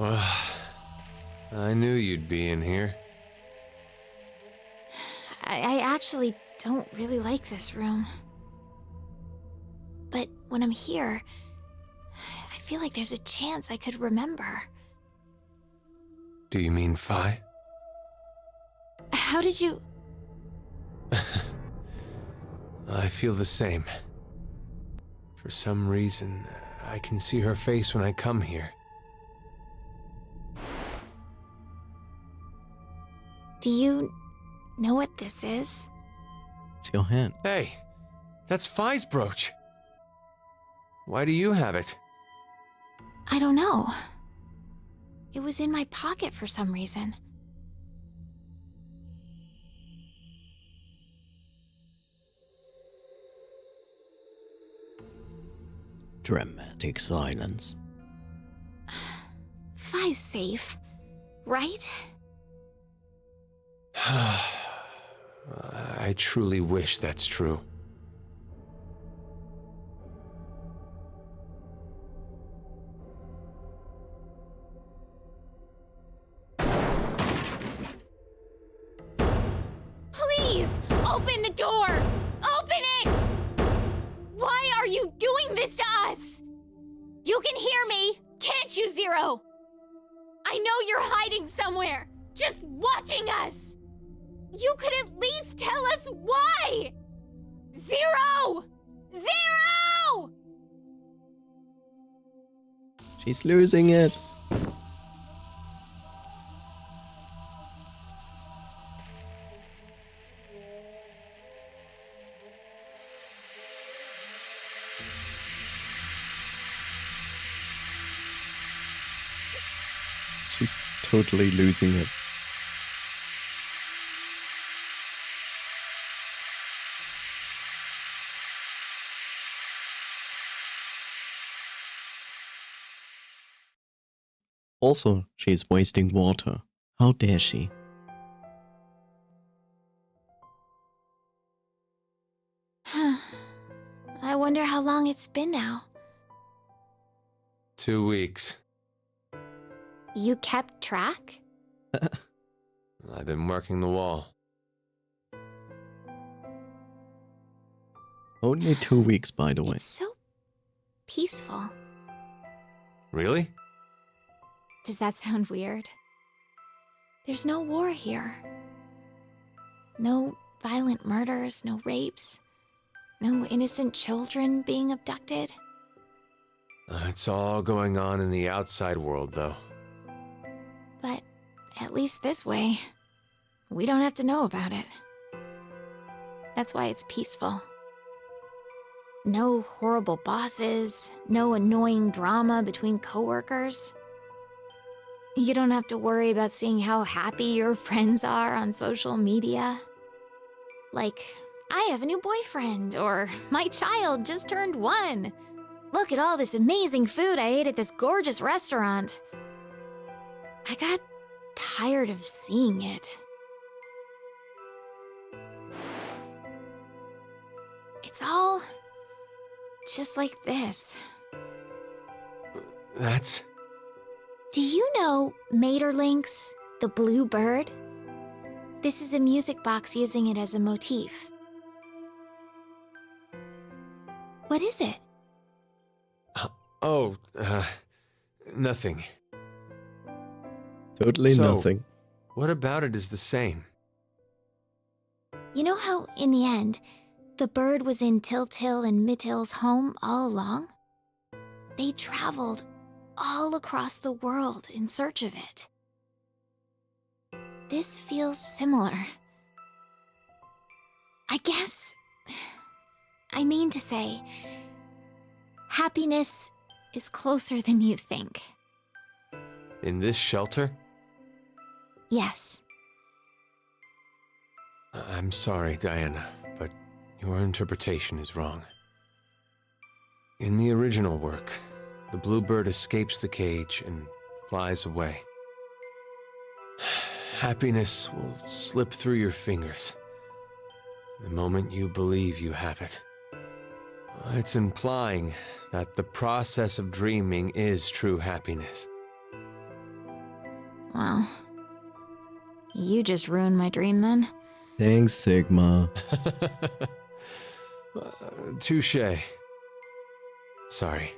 S7: I knew you'd be in here.
S6: I actually don't really like this room. But when I'm here, I feel like there's a chance I could remember.
S7: Do you mean Phi?
S6: How did you...
S7: I feel the same. For some reason, I can see her face when I come here.
S6: Do you know what this is?
S1: It's your hand.
S7: Hey, that's Phi's brooch. Why do you have it?
S6: I don't know. It was in my pocket for some reason.
S1: Dramatic silence.
S6: Phi's safe, right?
S7: I truly wish that's true.
S6: Please, open the door! Open it! Why are you doing this to us? You can hear me, can't you, Zero? I know you're hiding somewhere, just watching us! You could at least tell us why! Zero! Zero!
S1: She's losing it. She's totally losing it. Also, she's wasting water. How dare she?
S6: I wonder how long it's been now.
S7: 2 weeks.
S6: You kept track?
S7: I've been working the wall.
S1: Only 2 weeks, by the way.
S6: It's so peaceful.
S7: Really?
S6: Does that sound weird? There's no war here. No violent murders, no rapes, no innocent children being abducted.
S7: It's all going on in the outside world, though.
S6: But at least this way, we don't have to know about it. That's why it's peaceful. No horrible bosses, no annoying drama between coworkers. You don't have to worry about seeing how happy your friends are on social media. Like, I have a new boyfriend, or my child just turned 1. Look at all this amazing food I ate at this gorgeous restaurant. I got tired of seeing it. It's all just like this.
S7: That's...
S6: Do you know Maeterlinck's The Blue Bird? This is a music box using it as a motif. What is it?
S7: Nothing.
S1: Totally nothing.
S7: What about it is the same?
S6: You know how, in the end, the bird was in Tiltil and Mittil's home all along? They traveled all across the world in search of it. This feels similar. I mean to say, happiness is closer than you think.
S7: In this shelter?
S6: Yes.
S7: I'm sorry, Diana, but your interpretation is wrong. In the original work, the bluebird escapes the cage and flies away. Happiness will slip through your fingers the moment you believe you have it. It's implying that the process of dreaming is true happiness.
S6: Well, you just ruined my dream then.
S1: Thanks, Sigma.
S7: Touché. Sorry.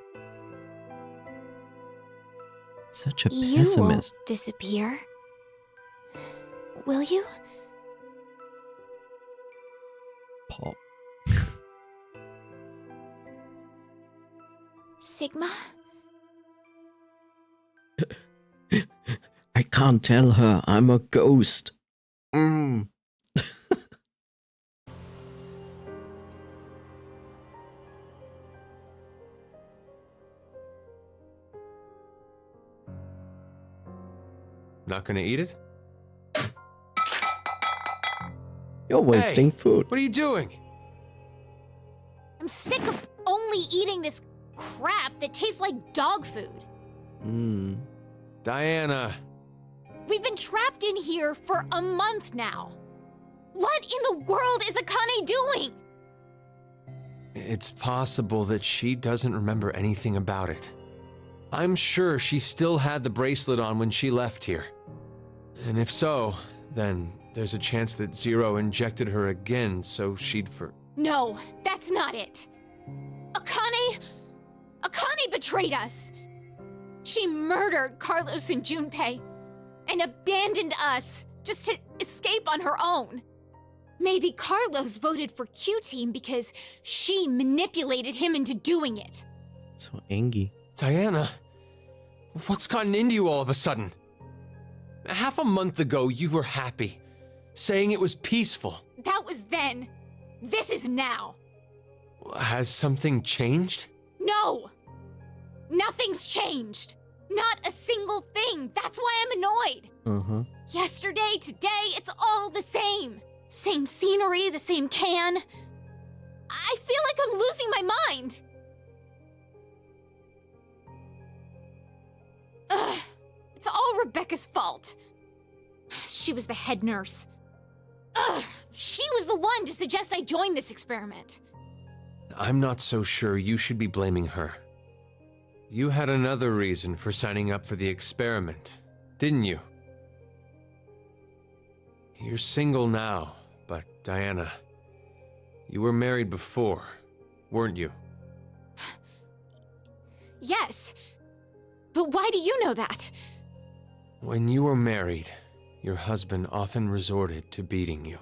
S1: Such a
S6: You
S1: pessimist.
S6: won't disappear. Will you?
S1: Pop.
S6: Sigma?
S1: I can't tell her I'm a ghost.
S7: Not gonna eat it?
S1: You're wasting food.
S7: What are you doing?
S6: I'm sick of only eating this crap that tastes like dog food.
S7: Diana.
S6: We've been trapped in here for a month now. What in the world is Akane doing?
S7: It's possible that she doesn't remember anything about it. I'm sure she still had the bracelet on when she left here. And if so, then there's a chance that Zero injected her again so she'd
S6: No, that's not it. Akane betrayed us. She murdered Carlos and Junpei and abandoned us just to escape on her own. Maybe Carlos voted for Q-Team because she manipulated him into doing it.
S1: So angry.
S7: Diana, What's gotten into you all of a sudden? Half a month ago, you were happy, saying it was peaceful.
S6: That was then. This is now.
S7: Has something changed?
S6: No! Nothing's changed. Not a single thing. That's why I'm annoyed.
S1: Uh-huh.
S6: Yesterday, today, it's all the same. Same scenery, the same can. I feel like I'm losing my mind. Ugh, it's all Rebecca's fault. She was the head nurse. Ugh, she was the one to suggest I join this experiment.
S7: I'm not so sure you should be blaming her. You had another reason for signing up for the experiment, didn't you? You're single now, but Diana, you were married before, weren't you?
S6: Yes, but why do you know that?
S7: When you were married, your husband often resorted to beating you.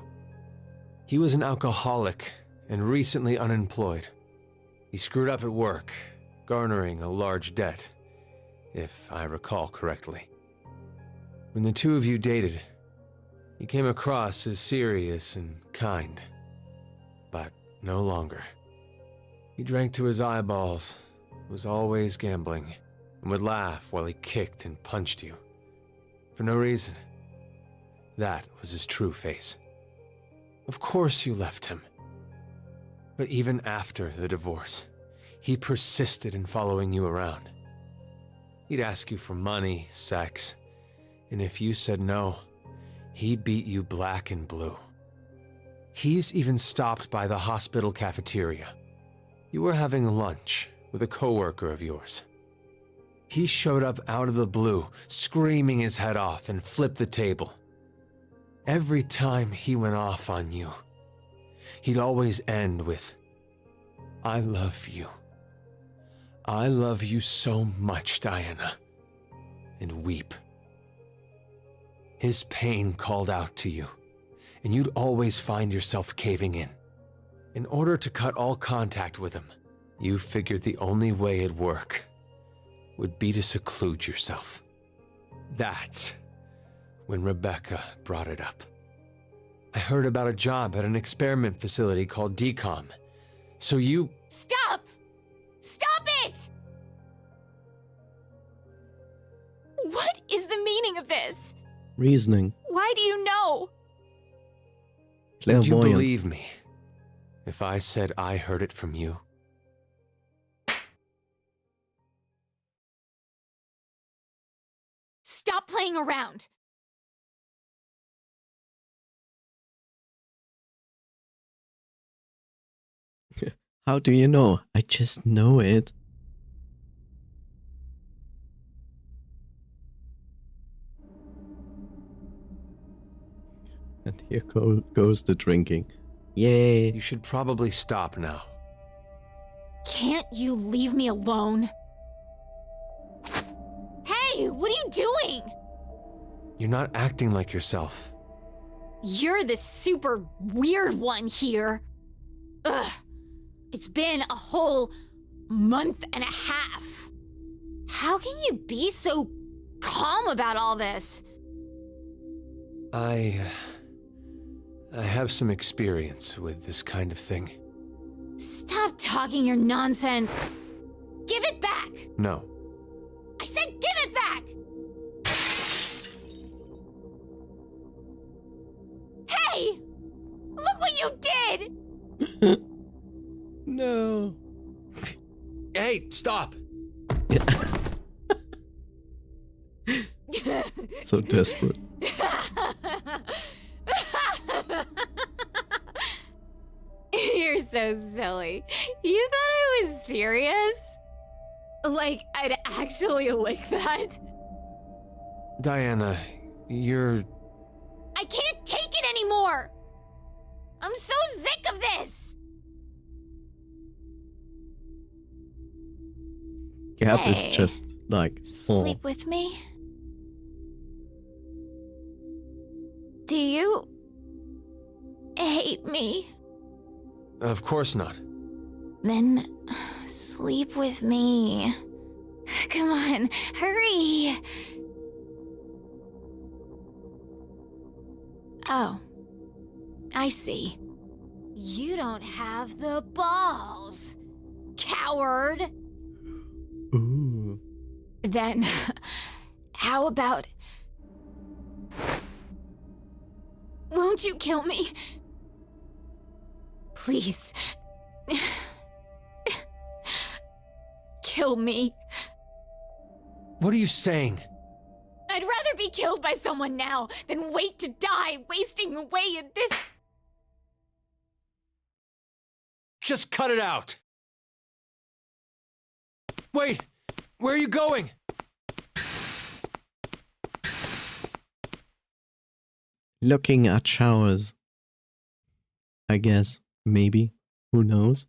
S7: He was an alcoholic and recently unemployed. He screwed up at work, garnering a large debt, if I recall correctly. When the two of you dated, he came across as serious and kind, but no longer. He drank to his eyeballs, was always gambling, and would laugh while he kicked and punched you. For no reason. That was his true face. Of course you left him. But even after the divorce, he persisted in following you around. He'd ask you for money, sex, and if you said no, he beat you black and blue. He's even stopped by the hospital cafeteria. You were having lunch with a coworker of yours. He showed up out of the blue, screaming his head off, and flipped the table. Every time he went off on you, he'd always end with, "I love you. I love you so much, Diana," and weep. His pain called out to you, and you'd always find yourself caving in. In order to cut all contact with him, you figured the only way it'd work would be to seclude yourself. That's when Rebecca brought it up. I heard about a job at an experiment facility called DCOM, so you—
S6: Stop! Stop it! What is the meaning of this?
S1: Reasoning.
S6: Why do you know?
S7: Would you
S1: Clairvoyant.
S7: believe me if I said I heard it from you?
S6: Stop playing around.
S1: How do you know? I just know it. And here goes the drinking. Yay.
S7: You should probably stop now.
S6: Can't you leave me alone? Hey, what are you doing?
S7: You're not acting like yourself.
S6: You're the super weird one here. Ugh. It's been a whole month and a half. How can you be so calm about all this?
S7: I have some experience with this kind of thing.
S6: Stop talking your nonsense. Give it back.
S7: No.
S6: I said give it back. Hey! Look what you did!
S1: No.
S7: Hey, stop!
S1: So desperate.
S6: You're so silly. You thought I was serious? Like, I'd actually lick that?
S7: Diana, you're—
S6: I can't take it anymore! I'm so sick of this!
S1: Gab is
S6: Hey.
S1: just like,
S6: Sleep with me? Do you hate me?
S7: Of course not.
S6: Then sleep with me. Come on, hurry! Oh, I see. You don't have the balls, coward!
S1: Ooh.
S6: Then, how about... Won't you kill me? Please. Kill me.
S7: What are you saying?
S6: I'd rather be killed by someone now than wait to die, wasting away in this...
S7: Just cut it out! Wait! Where are you going?
S1: Looking at showers. I guess. Maybe. Who knows?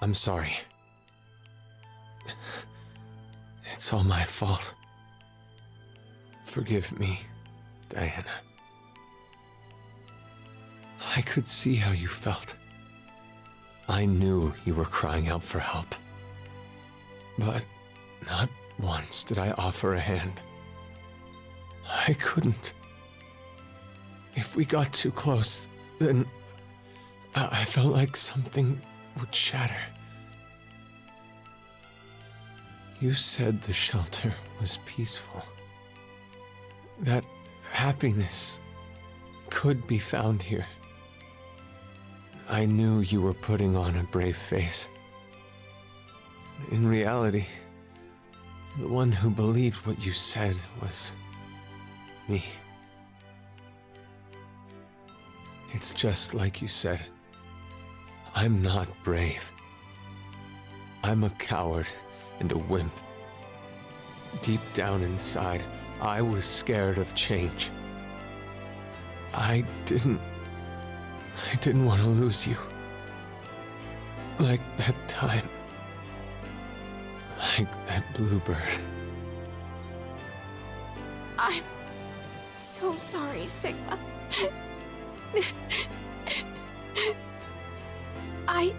S7: I'm sorry. It's all my fault. Forgive me, Diana. I could see how you felt. I knew you were crying out for help. But not once did I offer a hand. I couldn't. If we got too close, then I felt like something would shatter. You said the shelter was peaceful. That happiness could be found here. I knew you were putting on a brave face. In reality, the one who believed what you said was me. It's just like you said. I'm not brave. I'm a coward and a wimp. Deep down inside, I was scared of change. I didn't want to lose you. Like that time. Like that bluebird.
S6: I'm so sorry, Sigma. I...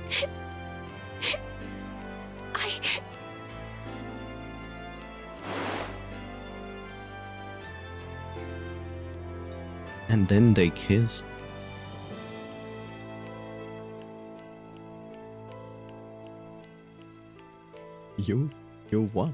S1: And then they kissed. You what?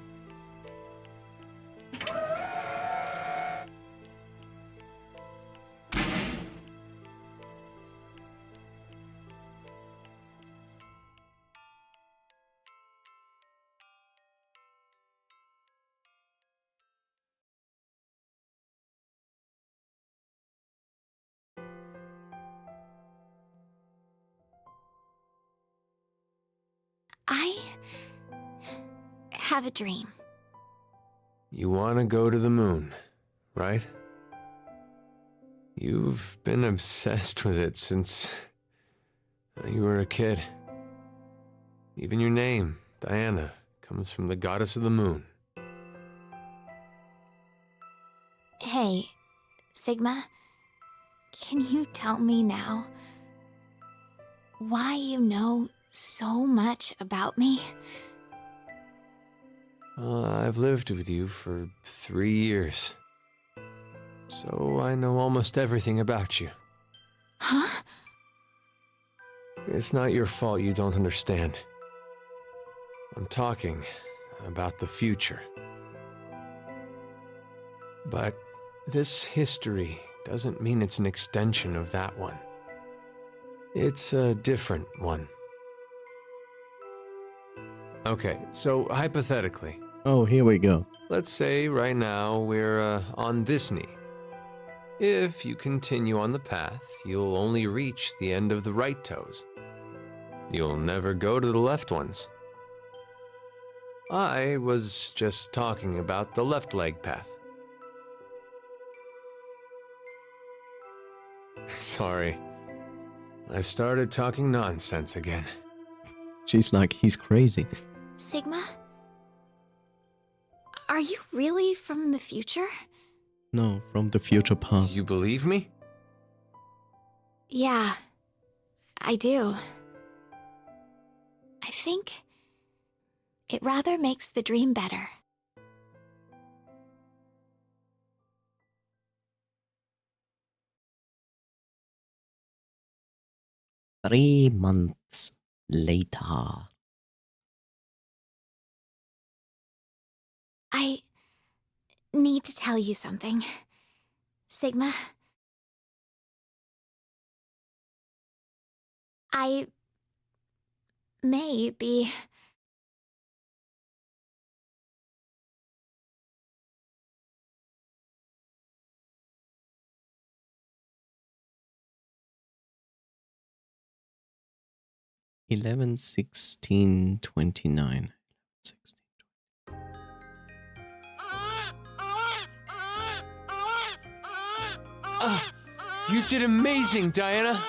S6: I have a dream.
S7: You want to go to the moon, right? You've been obsessed with it since you were a kid. Even your name, Diana, comes from the goddess of the moon.
S6: Hey, Sigma, can you tell me now why you know so much about me?
S7: I've lived with you for 3 years, so I know almost everything about you.
S6: Huh?
S7: It's not your fault you don't understand. I'm talking about the future. But this history doesn't mean it's an extension of that one. It's a different one. Okay, so hypothetically,
S1: Oh, here we go.
S7: let's say right now we're on this knee. If you continue on the path, you'll only reach the end of the right toes. You'll never go to the left ones. I was just talking about the left leg path. Sorry. I started talking nonsense again.
S1: She's like, he's crazy.
S6: Sigma? Are you really from the future?
S1: No, from the future past.
S7: You believe me?
S6: Yeah, I do. I think it rather makes the dream better.
S1: Three months later.
S6: I need to tell you something. Sigma. I may be...
S1: Eleven, 16, 29. 16.
S7: You did amazing, Diana.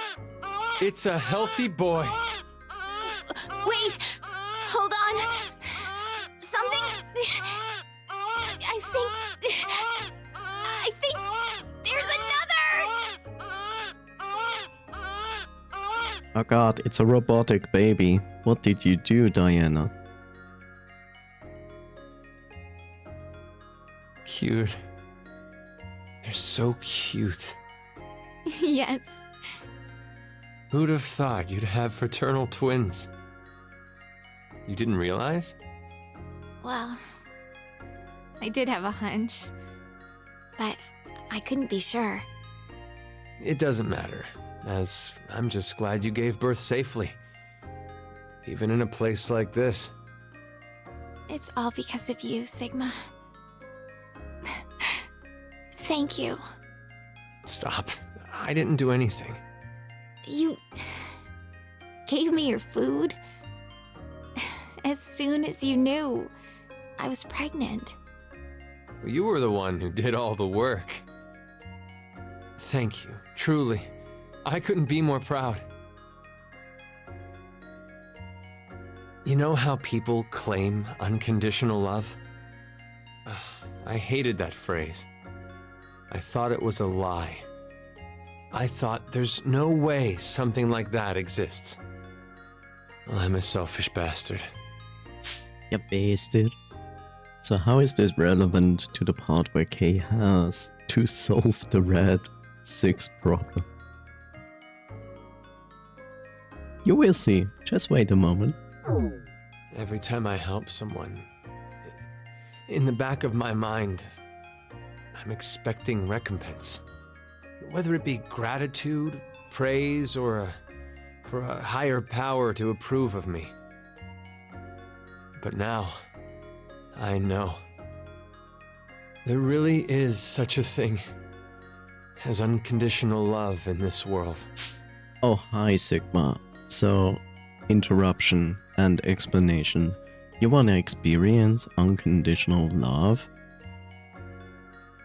S7: It's a healthy boy.
S6: Wait! Hold on! Something... I think there's another!
S1: Oh god, it's a robotic baby. What did you do, Diana?
S7: Cute. They're so cute.
S6: Yes.
S7: Who'd have thought you'd have fraternal twins? You didn't realize?
S6: Well, I did have a hunch, but I couldn't be sure.
S7: It doesn't matter, as I'm just glad you gave birth safely. Even in a place like this.
S6: It's all because of you, Sigma. Thank you.
S7: Stop. I didn't do anything.
S6: You gave me your food as soon as you knew I was pregnant.
S7: You were the one who did all the work. Thank you, truly. I couldn't be more proud. You know how people claim unconditional love? I hated that phrase. I thought it was a lie. I thought there's no way something like that exists. Well, I'm a selfish bastard.
S1: You bastard. So how is this relevant to the part where Kay has to solve the Red 6 problem? You will see. Just wait a moment.
S7: Every time I help someone, in the back of my mind, I'm expecting recompense. Whether it be gratitude, praise, or for a higher power to approve of me. But now, I know. There really is such a thing as unconditional love in this world.
S1: Oh, hi, Sigma. So, interruption and explanation. You wanna experience unconditional love?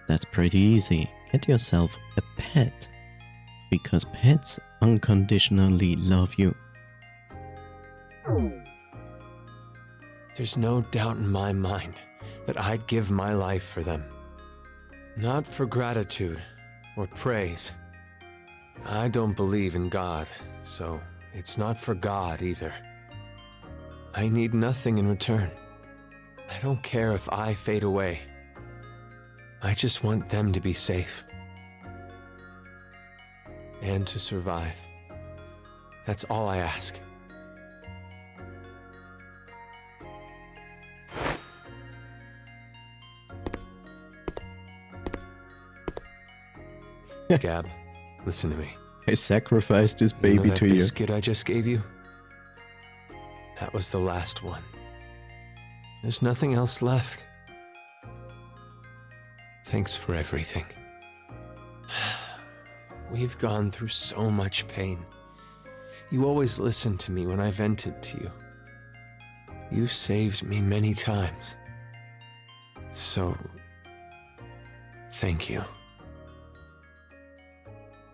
S1: That's pretty easy. Get yourself a pet. Because pets unconditionally love you.
S7: There's no doubt in my mind that I'd give my life for them. Not for gratitude or praise. I don't believe in God, so it's not for God either. I need nothing in return. I don't care if I fade away. I just want them to be safe. And to survive. That's all I ask. Gab, listen to me.
S1: I sacrificed this
S7: You know
S1: baby
S7: that
S1: to you.
S7: biscuit I just gave you? That was the last one. There's nothing else left. Thanks for everything. We've gone through so much pain. You always listened to me when I vented to you. You saved me many times. So, thank you.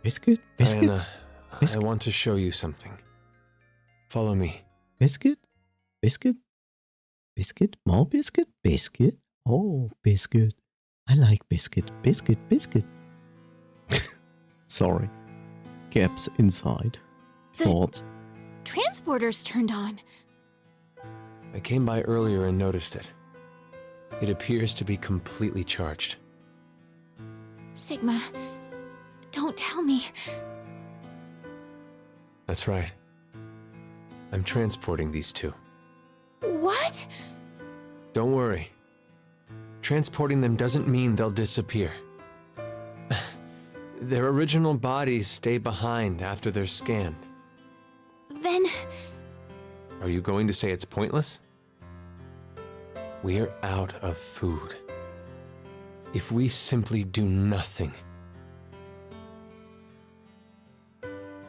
S1: Biscuit? Biscuit?
S7: Diana, I
S1: Biscuit?
S7: want to show you something. Follow me.
S1: Biscuit? Biscuit? Biscuit? More biscuit? Biscuit? Oh, biscuit. I like biscuit. Biscuit, biscuit. Sorry. Gaps inside.
S6: The-
S1: Thoughts.
S6: Transporter's turned on.
S7: I came by earlier and noticed it. It appears to be completely charged.
S6: Sigma, don't tell me.
S7: That's right. I'm transporting these two.
S6: What?
S7: Don't worry. Transporting them doesn't mean they'll disappear. Their original bodies stay behind after they're scanned.
S6: Then,
S7: Are you going to say it's pointless? We're out of food. If we simply do nothing.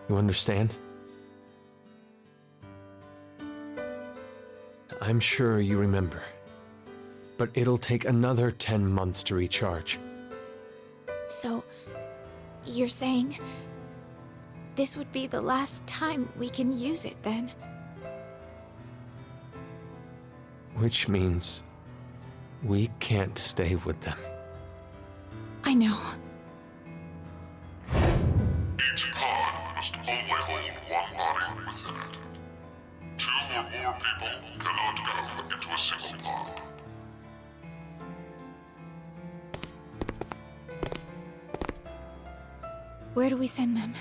S7: You understand? I'm sure you remember. But it'll take another 10 months to recharge.
S6: so, you're saying this would be the last time we can use it then?
S7: Which means we can't stay with them.
S6: I know.
S5: Each pod must only hold one body within it. 2 or more people cannot go into a single pod.
S6: Where do we send them?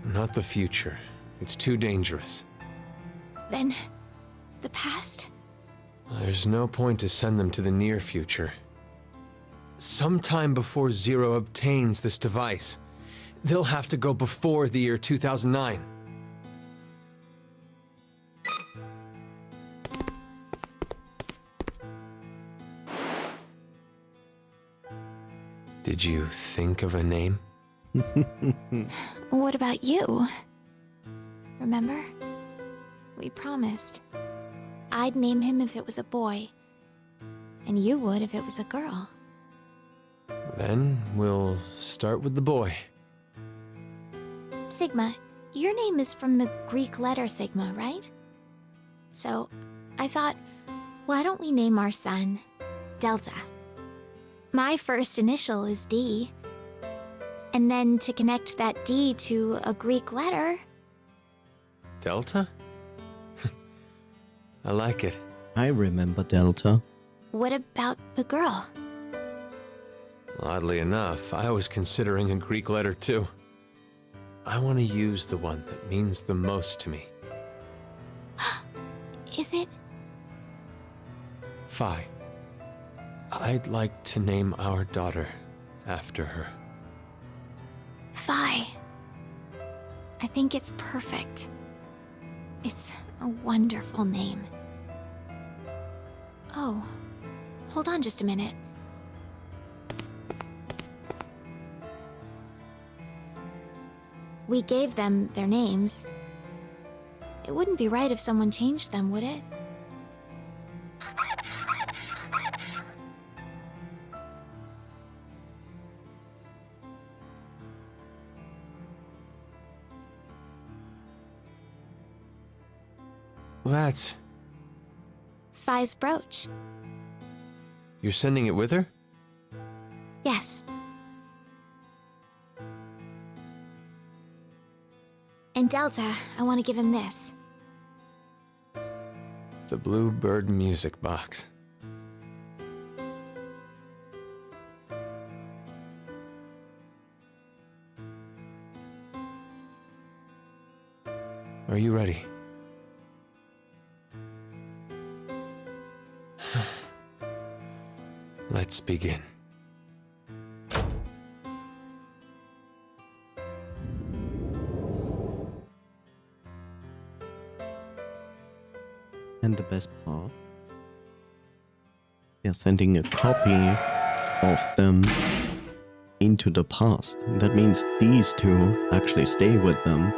S7: Not the future. It's too dangerous.
S6: Then, the past?
S7: There's no point to send them to the near future. Sometime before Zero obtains this device, they'll have to go before the year 2009. Did you think of a name?
S6: What about you? Remember? We promised. I'd name him if it was a boy, and you would if it was a girl.
S7: Then we'll start with the boy.
S6: Sigma, your name is from the Greek letter Sigma, right? So, I thought, why don't we name our son Delta? My first initial is D. And then to connect that D to a Greek letter,
S7: Delta? I like it.
S1: I remember Delta.
S6: what about the girl?
S7: Oddly enough, I was considering a Greek letter too. I want to use the one that means the most to me.
S6: Is it?
S7: Phi. I'd like to name our daughter after her.
S6: Phi. I think it's perfect. It's a wonderful name. Oh, hold on just a minute. We gave them their names. It wouldn't be right if someone changed them, would it?
S7: That's...
S6: Phi's brooch.
S7: You're sending it with her?
S6: Yes. And Delta, I want to give him this.
S7: The Bluebird music box. Are you ready? Let's begin.
S1: And the best part, they're sending a copy of them into the past. That means these two actually stay with them.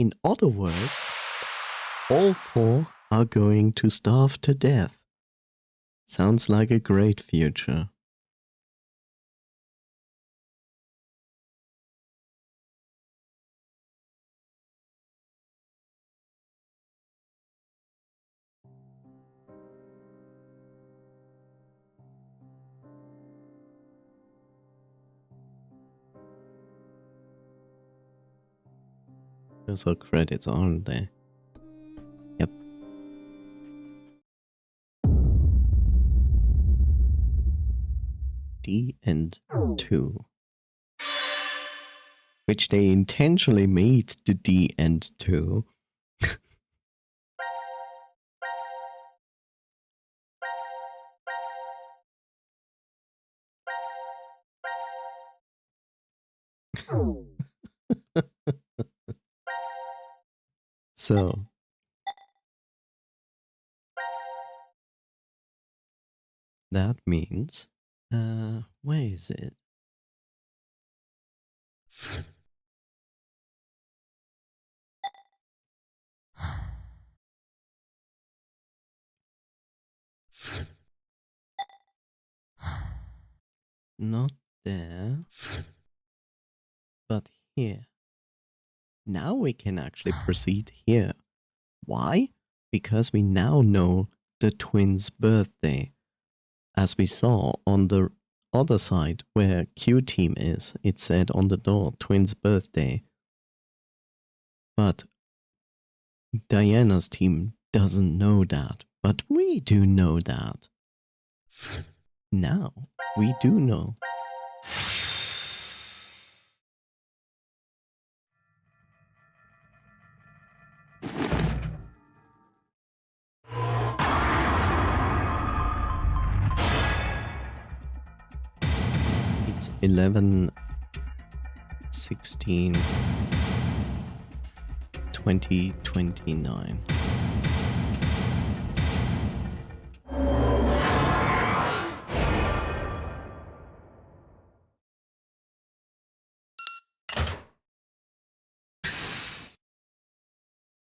S1: In other words, all 4 are going to starve to death. Sounds like a great future. Those are credits, aren't they? Yep. D and 2. Which they intentionally made to D and 2. So, that means, where is it? Not there, but here. Now we can actually proceed here. Why? Because we now know the twins' birthday. As we saw on the other side where Q team is, it said on the door, twins' birthday. But Diana's team doesn't know that, but we do know that. Now, we do know. It's 11/16/2029.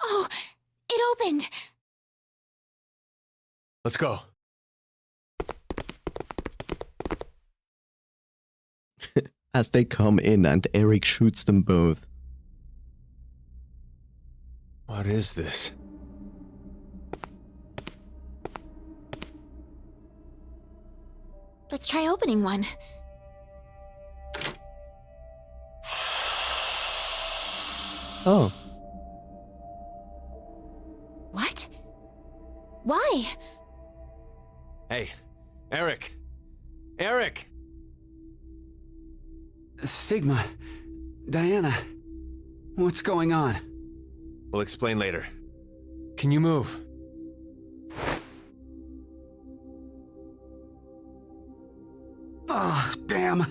S6: Oh, it opened!
S7: Let's go.
S1: As they come in and Eric shoots them both.
S7: What is this?
S6: Let's try opening one.
S1: Oh,
S6: What? Why?
S7: Hey, Eric! Eric!
S2: Sigma, Diana, what's going on?
S7: We'll explain later. Can you move?
S2: Oh, damn.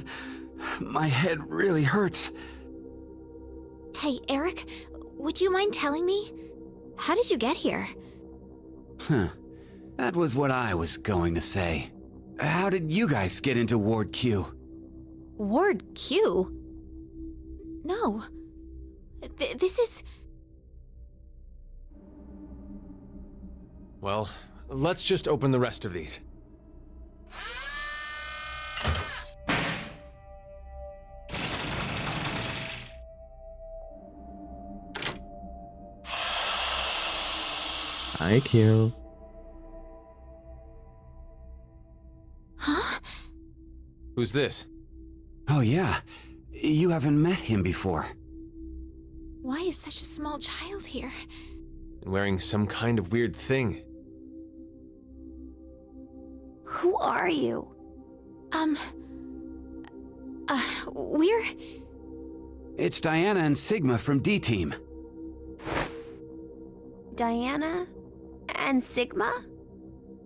S2: My head really hurts.
S6: Hey, Eric, would you mind telling me? How did you get here?
S2: Huh. That was what I was going to say. How did you guys get into Ward Q?
S6: Ward Q? No. This is...
S7: Well, let's just open the rest of these.
S1: hi Q.
S6: Huh?
S7: Who's this?
S2: Oh, yeah. You haven't met him before.
S6: Why is such a small child here?
S7: And wearing some kind of weird thing.
S3: Who are you?
S6: We're...
S2: It's Diana and Sigma from D-Team.
S3: Diana? And Sigma?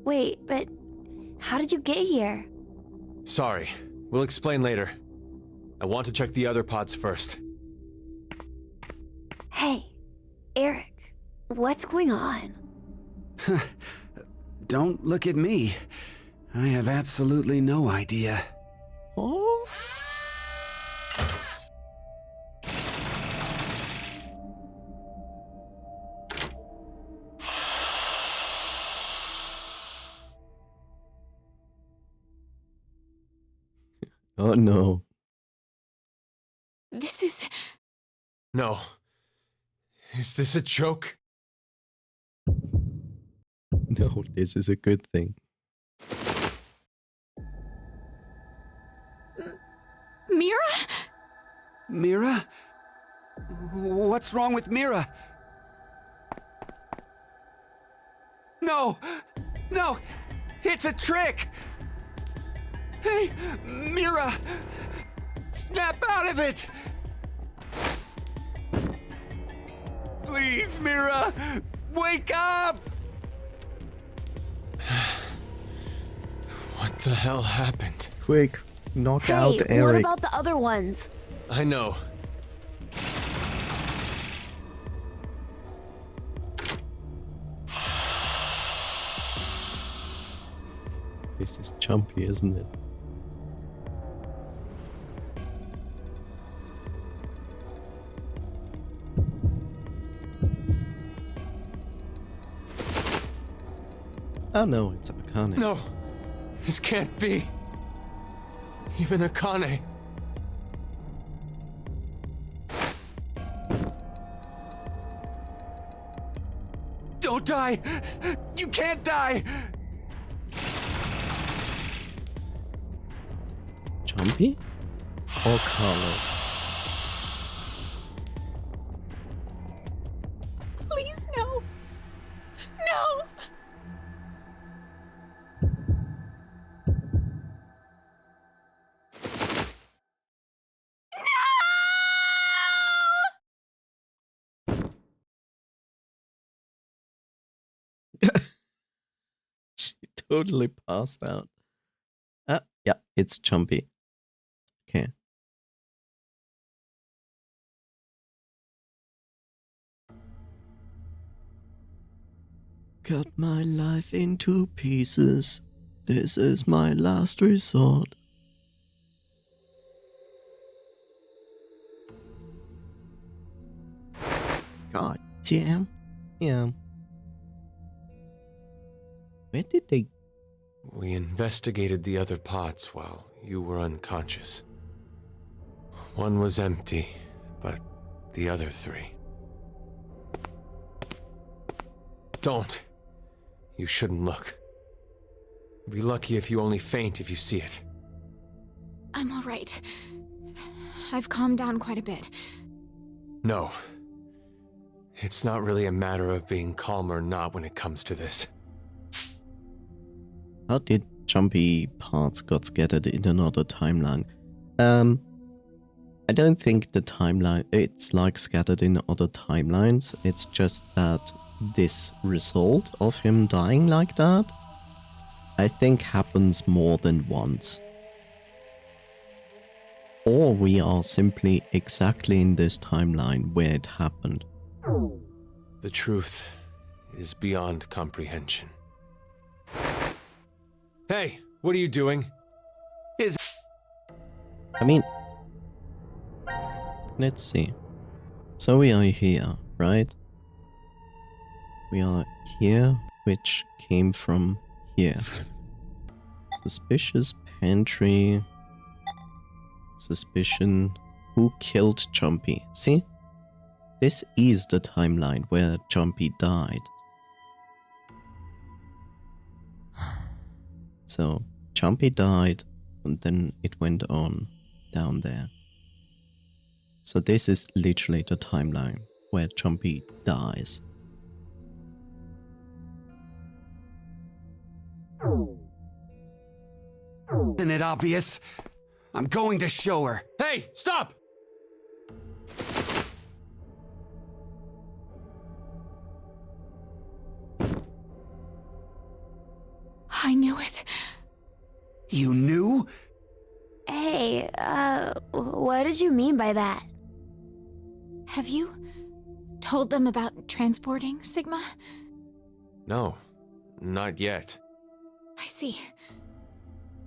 S3: Wait, but how did you get here?
S7: Sorry, we'll explain later. I want to check the other pods first.
S3: Hey, Eric, what's going on?
S2: Don't look at me. I have absolutely no idea.
S1: Oh? Oh no.
S6: This is...
S7: No. Is this a joke?
S1: No, this is a good thing.
S6: Mira?
S2: Mira? What's wrong with Mira? No! No! It's a trick! Hey, Mira! Snap out of it! Please, Mira! Wake up!
S7: What the hell happened?
S1: Quick, knock
S3: Hey,
S1: out
S3: what
S1: Eric.
S3: about the other ones?
S7: I know.
S1: This is jumpy, isn't it? Oh no, it's Akane.
S7: No! This can't be. Even Akane.
S2: Don't die! You can't die!
S1: Jumpy? Or Carlos?
S6: Please, no. No!
S1: She totally passed out. Yeah, it's Jumpy. Okay. Cut my life into pieces. This is my last resort. God damn. Yeah. Where did they...
S7: We investigated the other pots while you were unconscious. One was empty, but the other three... Don't. You shouldn't look. Be lucky if you only faint if you see it.
S6: I'm all right. I've calmed down quite a bit.
S7: No. It's not really a matter of being calm or not when it comes to this.
S1: How did Jumpy parts got scattered in another timeline? I don't think the timeline... It's like scattered in other timelines. It's just that this result of him dying like that, I think happens more than once. Or we are simply exactly in this timeline where it happened.
S7: The truth is beyond comprehension. Hey, what are you doing?
S1: I mean... Let's see. So we are here, right? We are here, which came from here. Suspicious pantry. Suspicion. Who killed Jumpy? See? This is the timeline where Jumpy died. So, Jumpy died, and then it went on down there. So this is literally the timeline where Jumpy dies.
S2: Isn't it obvious? I'm going to show her.
S7: Hey, stop!
S6: I knew it.
S2: You knew?
S3: Hey, what did you mean by that?
S6: Have you told them about transporting Sigma?
S7: No, not yet.
S6: I see.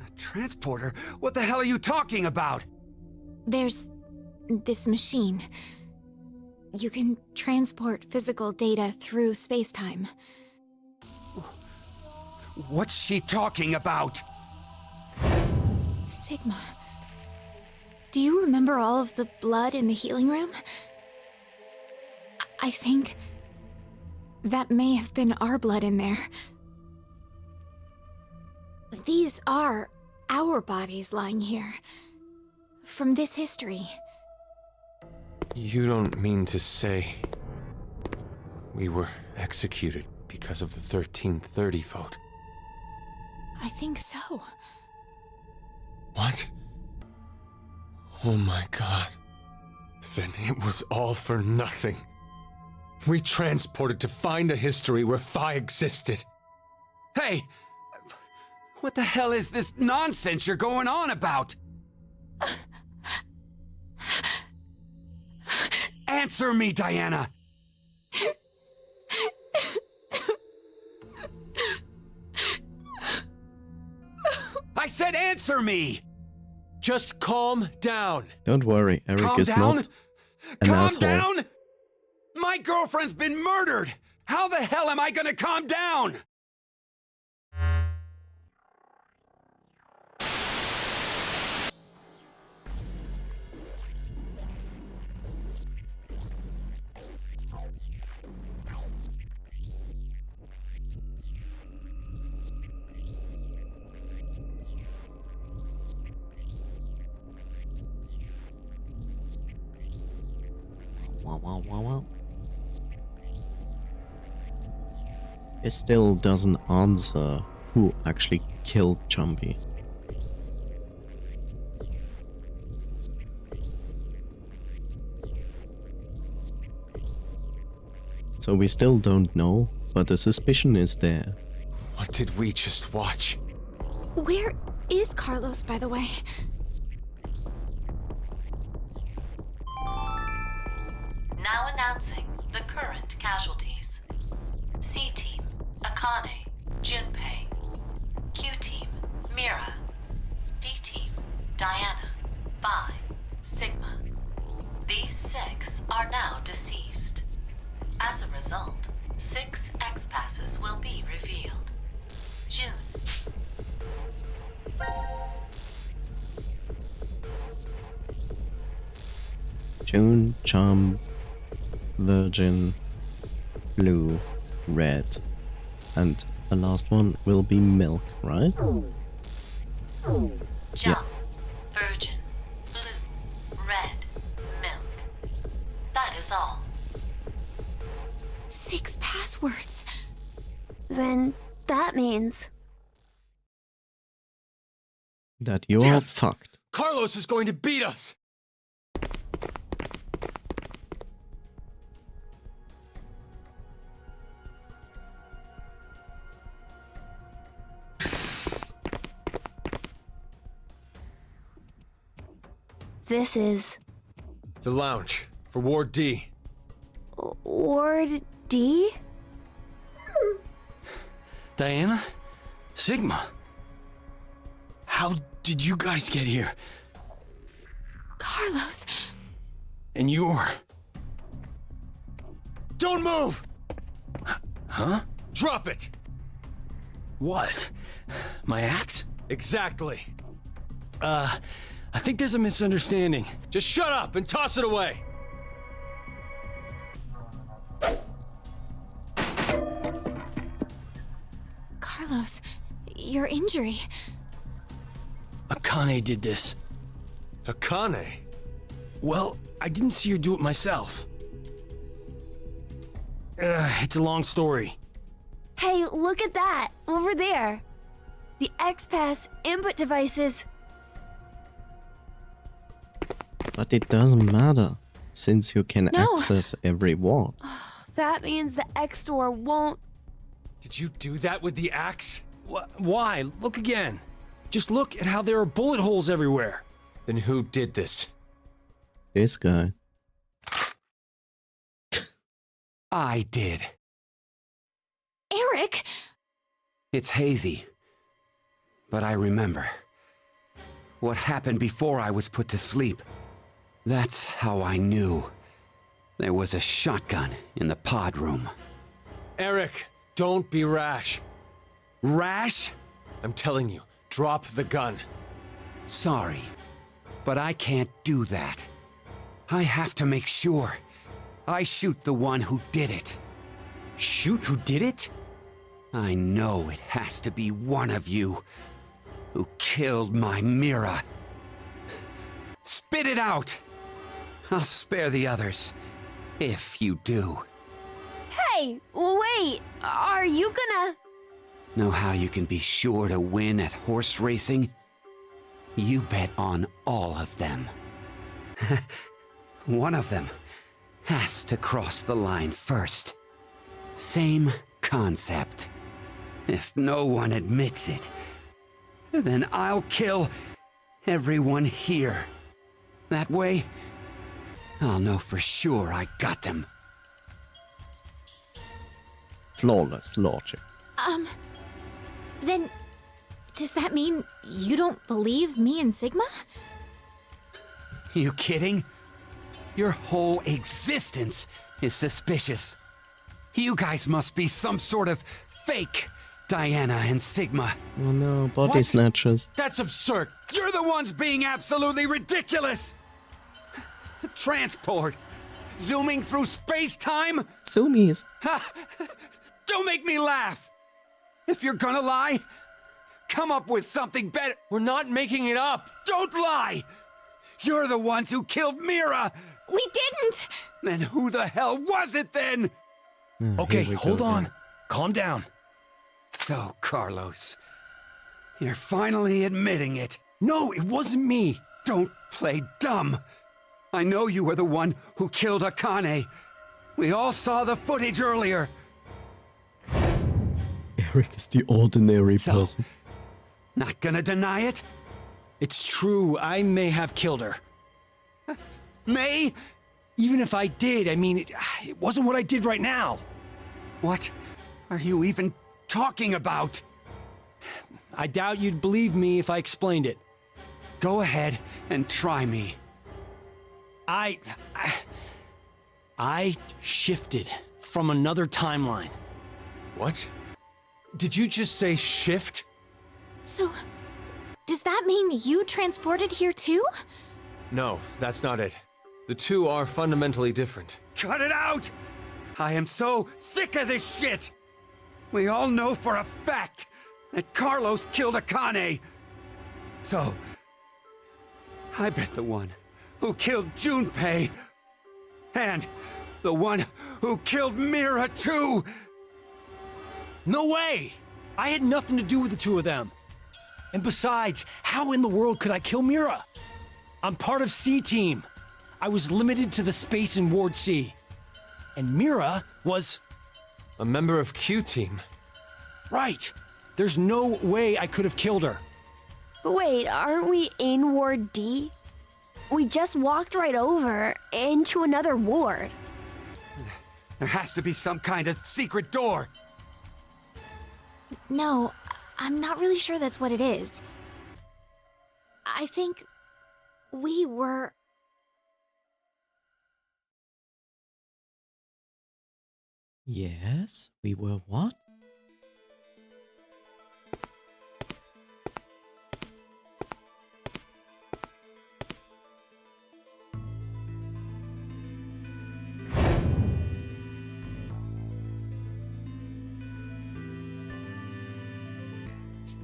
S2: A transporter? What the hell are you talking about?
S6: There's this machine. You can transport physical data through space-time.
S2: What's she talking about?
S6: Sigma. Do you remember all of the blood in the healing room? I think that may have been our blood in there. These are our bodies lying here. From this history.
S7: You don't mean to say we were executed because of the 1330 vote?
S6: I think so.
S7: What? Oh my god. Then it was all for nothing. We transported to find a history where Phi existed.
S2: Hey! What the hell is this nonsense you're going on about? Answer me, Diana! I said answer me!
S7: Just calm down.
S1: Don't worry, Eric
S2: Calm
S1: is
S2: down?
S1: not an
S2: Calm
S1: asshole.
S2: down? My girlfriend's been murdered! How the hell am I gonna calm down?
S1: Wow. It still doesn't answer who actually killed Jumpy. So we still don't know, but the suspicion is there.
S7: What did we just watch?
S6: Where is Carlos, by the way?
S4: Now announcing the current casualties. C Team, Akane, Junpei. Q Team, Mira. D Team, Diana, Phi, Sigma. These 6 are now deceased. As a result, 6 X-Passes will be revealed. June.
S1: June, Charm, Virgin, Blue, Red. And the last one will be Milk, right?
S4: Jump, Virgin, Blue, Red, Milk. That is all.
S6: 6 passwords.
S3: Then that means...
S1: That you're
S7: Damn.
S1: fucked.
S7: Carlos is going to beat us!
S3: This is...
S7: The lounge for Ward D.
S3: Ward D?
S2: Diana? Sigma? How did you guys get here?
S6: Carlos.
S2: And you're...
S7: Don't move!
S2: Huh?
S7: Drop it!
S2: What? My axe?
S7: Exactly.
S2: I think there's a misunderstanding.
S7: Just shut up and toss it away!
S6: Carlos, your injury.
S2: Akane did this.
S7: Akane?
S2: Well, I didn't see her do it myself. It's a long story.
S3: Hey, look at that! Over there! The X-Pass input devices...
S1: But it doesn't matter, since you can
S3: No.
S1: access every ward.
S3: That means the X-Door won't...
S7: Did you do that with the axe?
S2: Why? Look again. Just look at how there are bullet holes everywhere.
S7: Then who did this?
S1: This guy.
S2: I did.
S6: Eric!
S2: It's hazy. But I remember. What happened before I was put to sleep. That's how I knew. There was a shotgun in the pod room.
S7: Eric, don't be rash.
S2: Rash?
S7: I'm telling you, drop the gun.
S2: Sorry. But I can't do that. I have to make sure I shoot the one who did it.
S8: Shoot who did it?
S2: I know it has to be one of you who killed my Mira. Spit it out! I'll spare the others, if you do.
S3: Hey, wait, are you gonna...
S2: Know how you can be sure to win at horse racing? You bet on all of them. One of them has to cross the line first. Same concept. If no one admits it, then I'll kill everyone here. That way, I'll know for sure I got them.
S1: Flawless logic.
S6: Then, does that mean you don't believe me and Sigma?
S2: You kidding? Your whole existence is suspicious. You guys must be some sort of fake Diana and Sigma.
S1: Oh no, body
S2: What?
S1: snatchers.
S2: That's absurd. You're the ones being absolutely ridiculous. Transport. Zooming through space-time?
S1: Zoomies.
S2: Don't make me laugh. If you're gonna lie, come up with something better.
S7: We're not making it up!
S2: Don't lie! You're the ones who killed Mira!
S6: We didn't!
S2: Then who the hell was it then?
S8: Okay,
S1: Here we
S8: hold
S1: go
S8: on.
S1: again.
S8: Calm down.
S2: So, Carlos, you're finally admitting it.
S8: No, it wasn't me.
S2: Don't play dumb. I know you were the one who killed Akane. We all saw the footage earlier.
S1: Eric is the ordinary
S2: So-
S1: person.
S2: Not gonna deny it?
S8: It's true, I may have killed her.
S2: May?
S8: Even if I did, I mean, it wasn't what I did right now.
S2: What are you even talking about?
S8: I doubt you'd believe me if I explained it.
S2: Go ahead and try me.
S8: I shifted from another timeline.
S7: What? Did you just say shift?
S6: So, does that mean you transported here too?
S7: No, that's not it. The two are fundamentally different.
S2: Cut it out! I am so sick of this shit! We all know for a fact that Carlos killed Akane. So, I bet the one who killed Junpei and the one who killed Mira too.
S8: No way! I had nothing to do with the two of them. And besides, how in the world could I kill Mira? I'm part of C-Team. I was limited to the space in Ward C. And Mira was...
S7: A member of Q-Team.
S8: right. There's no way I could have killed her.
S3: Wait, aren't we in Ward D? We just walked right over into another ward.
S2: There has to be some kind of secret door.
S6: No, I'm not really sure that's what it is. I think we were...
S1: Yes, we were what?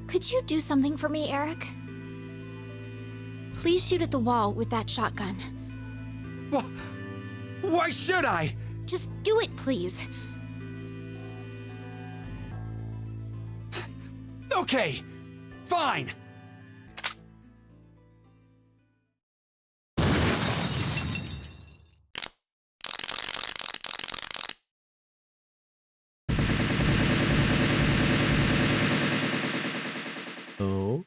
S6: Could you do something for me, Eric? Please shoot at the wall with that shotgun.
S2: Why should I?
S6: Just do it, please.
S2: Okay, fine.
S1: Oh.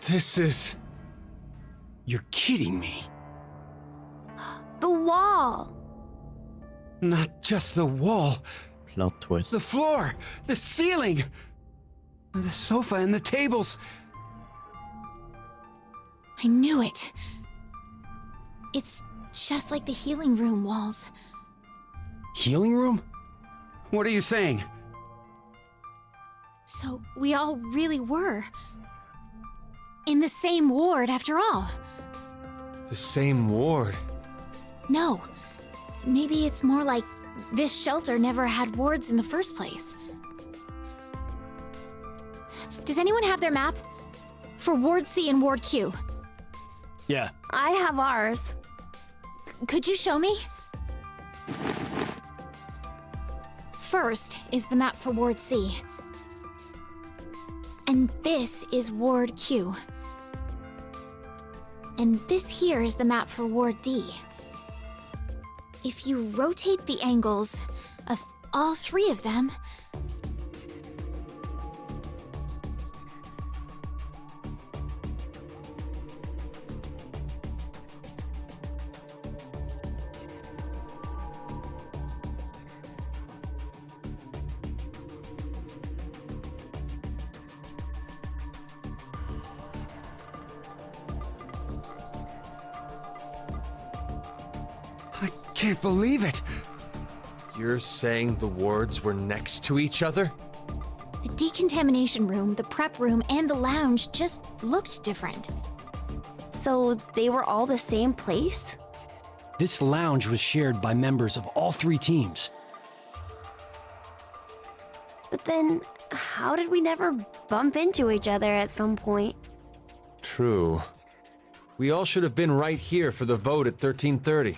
S7: This is...
S8: You're kidding me.
S3: The wall!
S2: Not just the wall,
S1: Plot twist.
S2: the floor, the ceiling, the sofa and the tables.
S6: I knew it. It's just like the healing room walls.
S8: Healing room?
S2: What are you saying?
S6: So we all really were in the same ward after all.
S7: The same ward.
S6: No, maybe it's more like this shelter never had wards in the first place. Does anyone have their map? For Ward C and Ward Q.
S8: Yeah.
S3: I have ours.
S6: Could you show me? First is the map for Ward C. And this is Ward Q. And this here is the map for Ward D. If you rotate the angles of all three of them,
S2: I can't believe it.
S7: You're saying the wards were next to each other?
S6: the decontamination room, the prep room, and the lounge just looked different.
S3: So they were all the same place?
S8: This lounge was shared by members of all three teams.
S3: But then, how did we never bump into each other at some point?
S7: True. We all should have been right here for the vote at 13:30.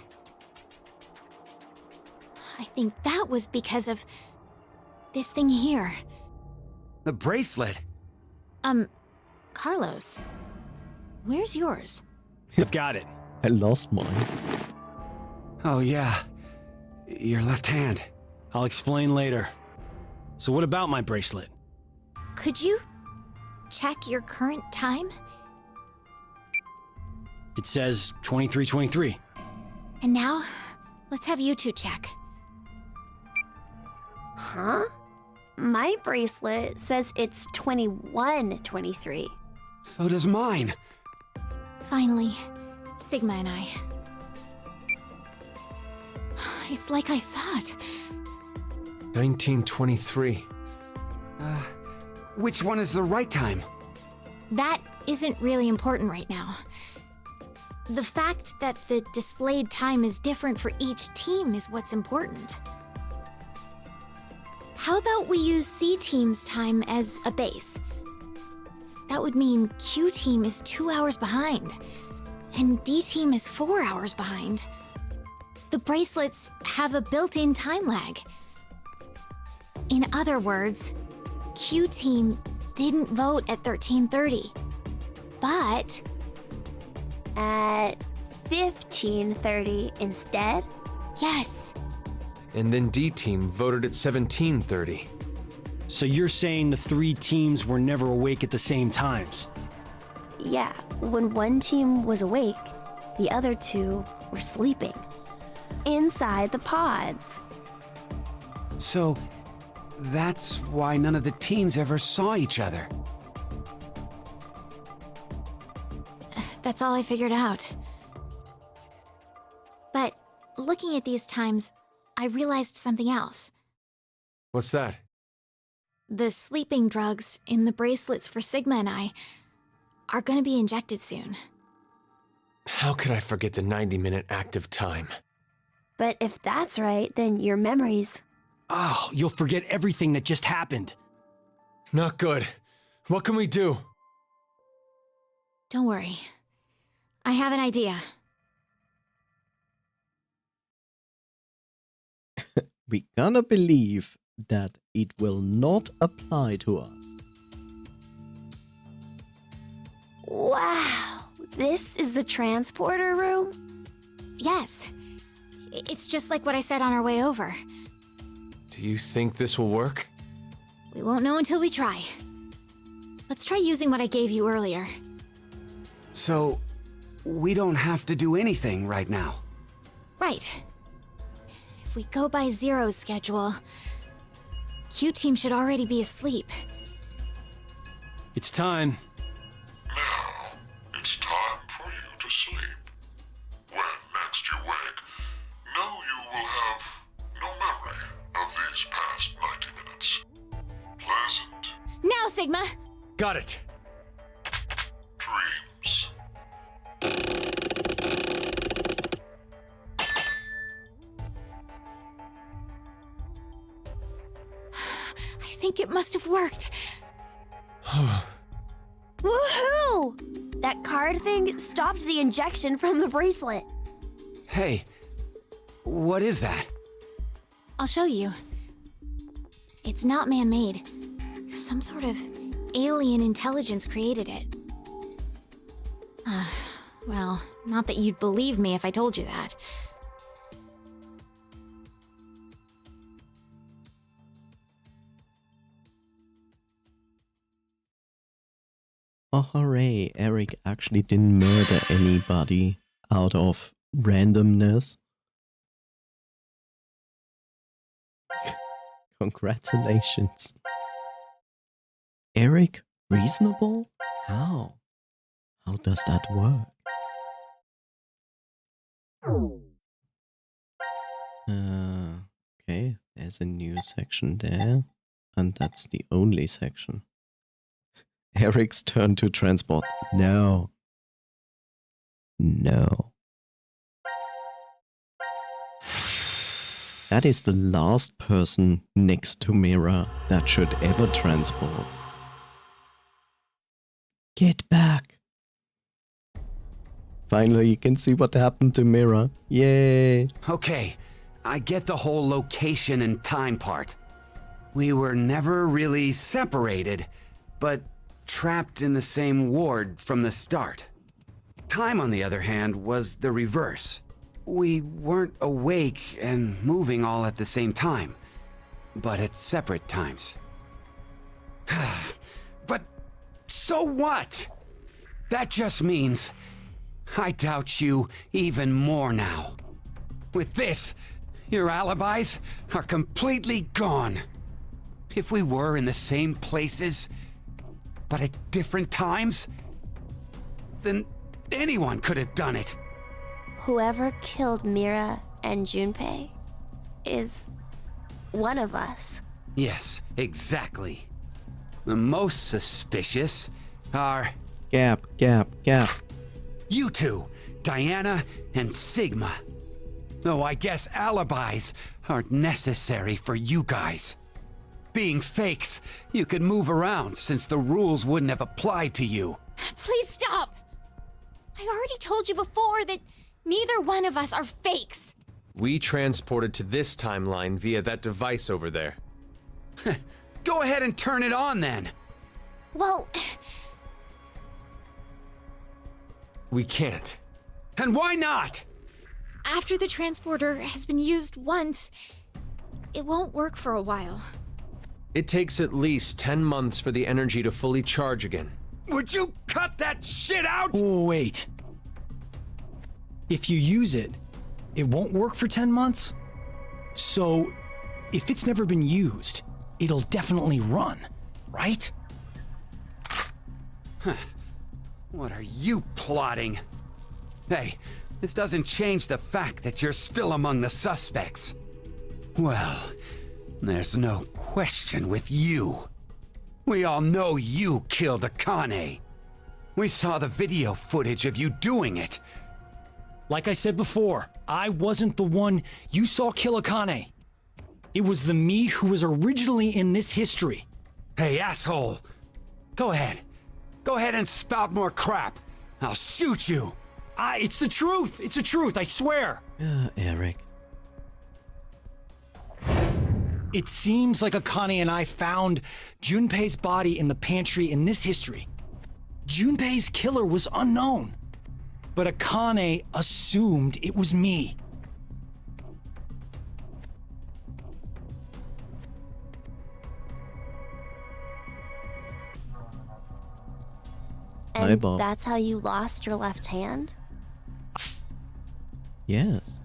S6: I think that was because of this thing here.
S2: The bracelet.
S6: Carlos, where's yours?
S8: I've got it.
S1: I lost mine.
S2: Oh, yeah. Your left hand.
S8: I'll explain later. So what about my bracelet?
S6: Could you check your current time?
S8: It says 23:23.
S6: And now, let's have you two check.
S3: Huh? My bracelet says it's 21:23.
S2: So does mine.
S6: Finally, Sigma and I. It's like I thought.
S7: 1923.
S2: Which one is the right time?
S6: That isn't really important right now. The fact that the displayed time is different for each team is what's important. How about we use C team's time as a base? That would mean Q team is 2 hours behind, and D team is 4 hours behind. The bracelets have a built-in time lag. In other words, Q team didn't vote at 13:30, but
S3: At 15:30 instead?
S6: yes,
S7: And then D team voted at 17:30.
S8: So you're saying the three teams were never awake at the same times?
S3: Yeah, when one team was awake, the other two were sleeping. Inside the pods.
S2: So, that's why none of the teams ever saw each other.
S6: that's all I figured out. But looking at these times, I realized something else.
S7: What's that?
S6: The sleeping drugs in the bracelets for Sigma and I are gonna be injected soon.
S7: How could I forget the 90-minute active time?
S3: But if that's right, then your memories.
S8: Oh, you'll forget everything that just happened.
S7: Not good. What can we do?
S6: Don't worry. I have an idea.
S1: We gonna believe that it will not apply to us.
S3: Wow, this is the transporter room?
S6: Yes. It's just like what I said on our way over.
S7: Do you think this will work?
S6: We won't know until we try. Let's try using what I gave you earlier.
S2: So, we don't have to do anything right now.
S6: Right. If we go by Zero's schedule, Q team should already be asleep.
S8: It's time.
S5: Now, it's time for you to sleep. When next you wake, know you will have no memory of these is past 90 minutes. Pleasant
S6: Now, Sigma!
S8: Got it.
S5: dreams.
S6: I think it must have worked.
S3: Woohoo! That card thing stopped the injection from the bracelet.
S2: Hey, what is that?
S6: I'll show you. It's not man-made. Some sort of alien intelligence created it. Well, not that you'd believe me if I told you that.
S1: Oh, hooray, Eric actually didn't murder anybody out of randomness. Congratulations. Eric, reasonable? How? How does that work? Okay, there's a new section there. And that's the only section. Eric's turn to transport. No. No. That is the last person next to Mira that should ever transport. Get back. Finally, you can see what happened to Mira. Yay.
S2: Okay, I get the whole location and time part. We were never really separated, but trapped in the same ward from the start. Time, on the other hand, was the reverse. We weren't awake and moving all at the same time, but at separate times. But so what? That just means I doubt you even more now. With this, your alibis are completely gone. If we were in the same places, but at different times, then anyone could have done it.
S3: Whoever killed Mira and Junpei is one of us.
S2: Yes, exactly. The most suspicious are
S1: Gap.
S2: you two, Diana and Sigma. Though I guess alibis aren't necessary for you guys. Being fakes, you could move around since the rules wouldn't have applied to you.
S6: Please stop! I already told you before that neither one of us are fakes.
S7: We transported to this timeline via that device over there.
S2: Go ahead and turn it on then.
S6: Well,
S7: We can't.
S2: And why not?
S6: after the transporter has been used once, it won't work for a while.
S7: It takes at least 10 months for the energy to fully charge again.
S2: Would you cut that shit out?
S8: Oh, wait. If you use it, it won't work for 10 months? So, if it's never been used, it'll definitely run, right?
S2: What are you plotting? Hey, this doesn't change the fact that you're still among the suspects. Well, there's no question with you. We all know you killed Akane. We saw the video footage of you doing it.
S8: Like I said before, I wasn't the one you saw kill Akane. It was the me who was originally in this history.
S2: Hey, asshole! Go ahead. Go ahead and spout more crap. I'll shoot you.
S8: It's the truth! It's the truth, I swear!
S1: Eric.
S8: It seems like Akane and I found Junpei's body in the pantry in this history. Junpei's killer was unknown, but Akane assumed it was me.
S1: Hi,
S3: And
S1: Bob.
S3: that's how you lost your left hand?
S1: Yes.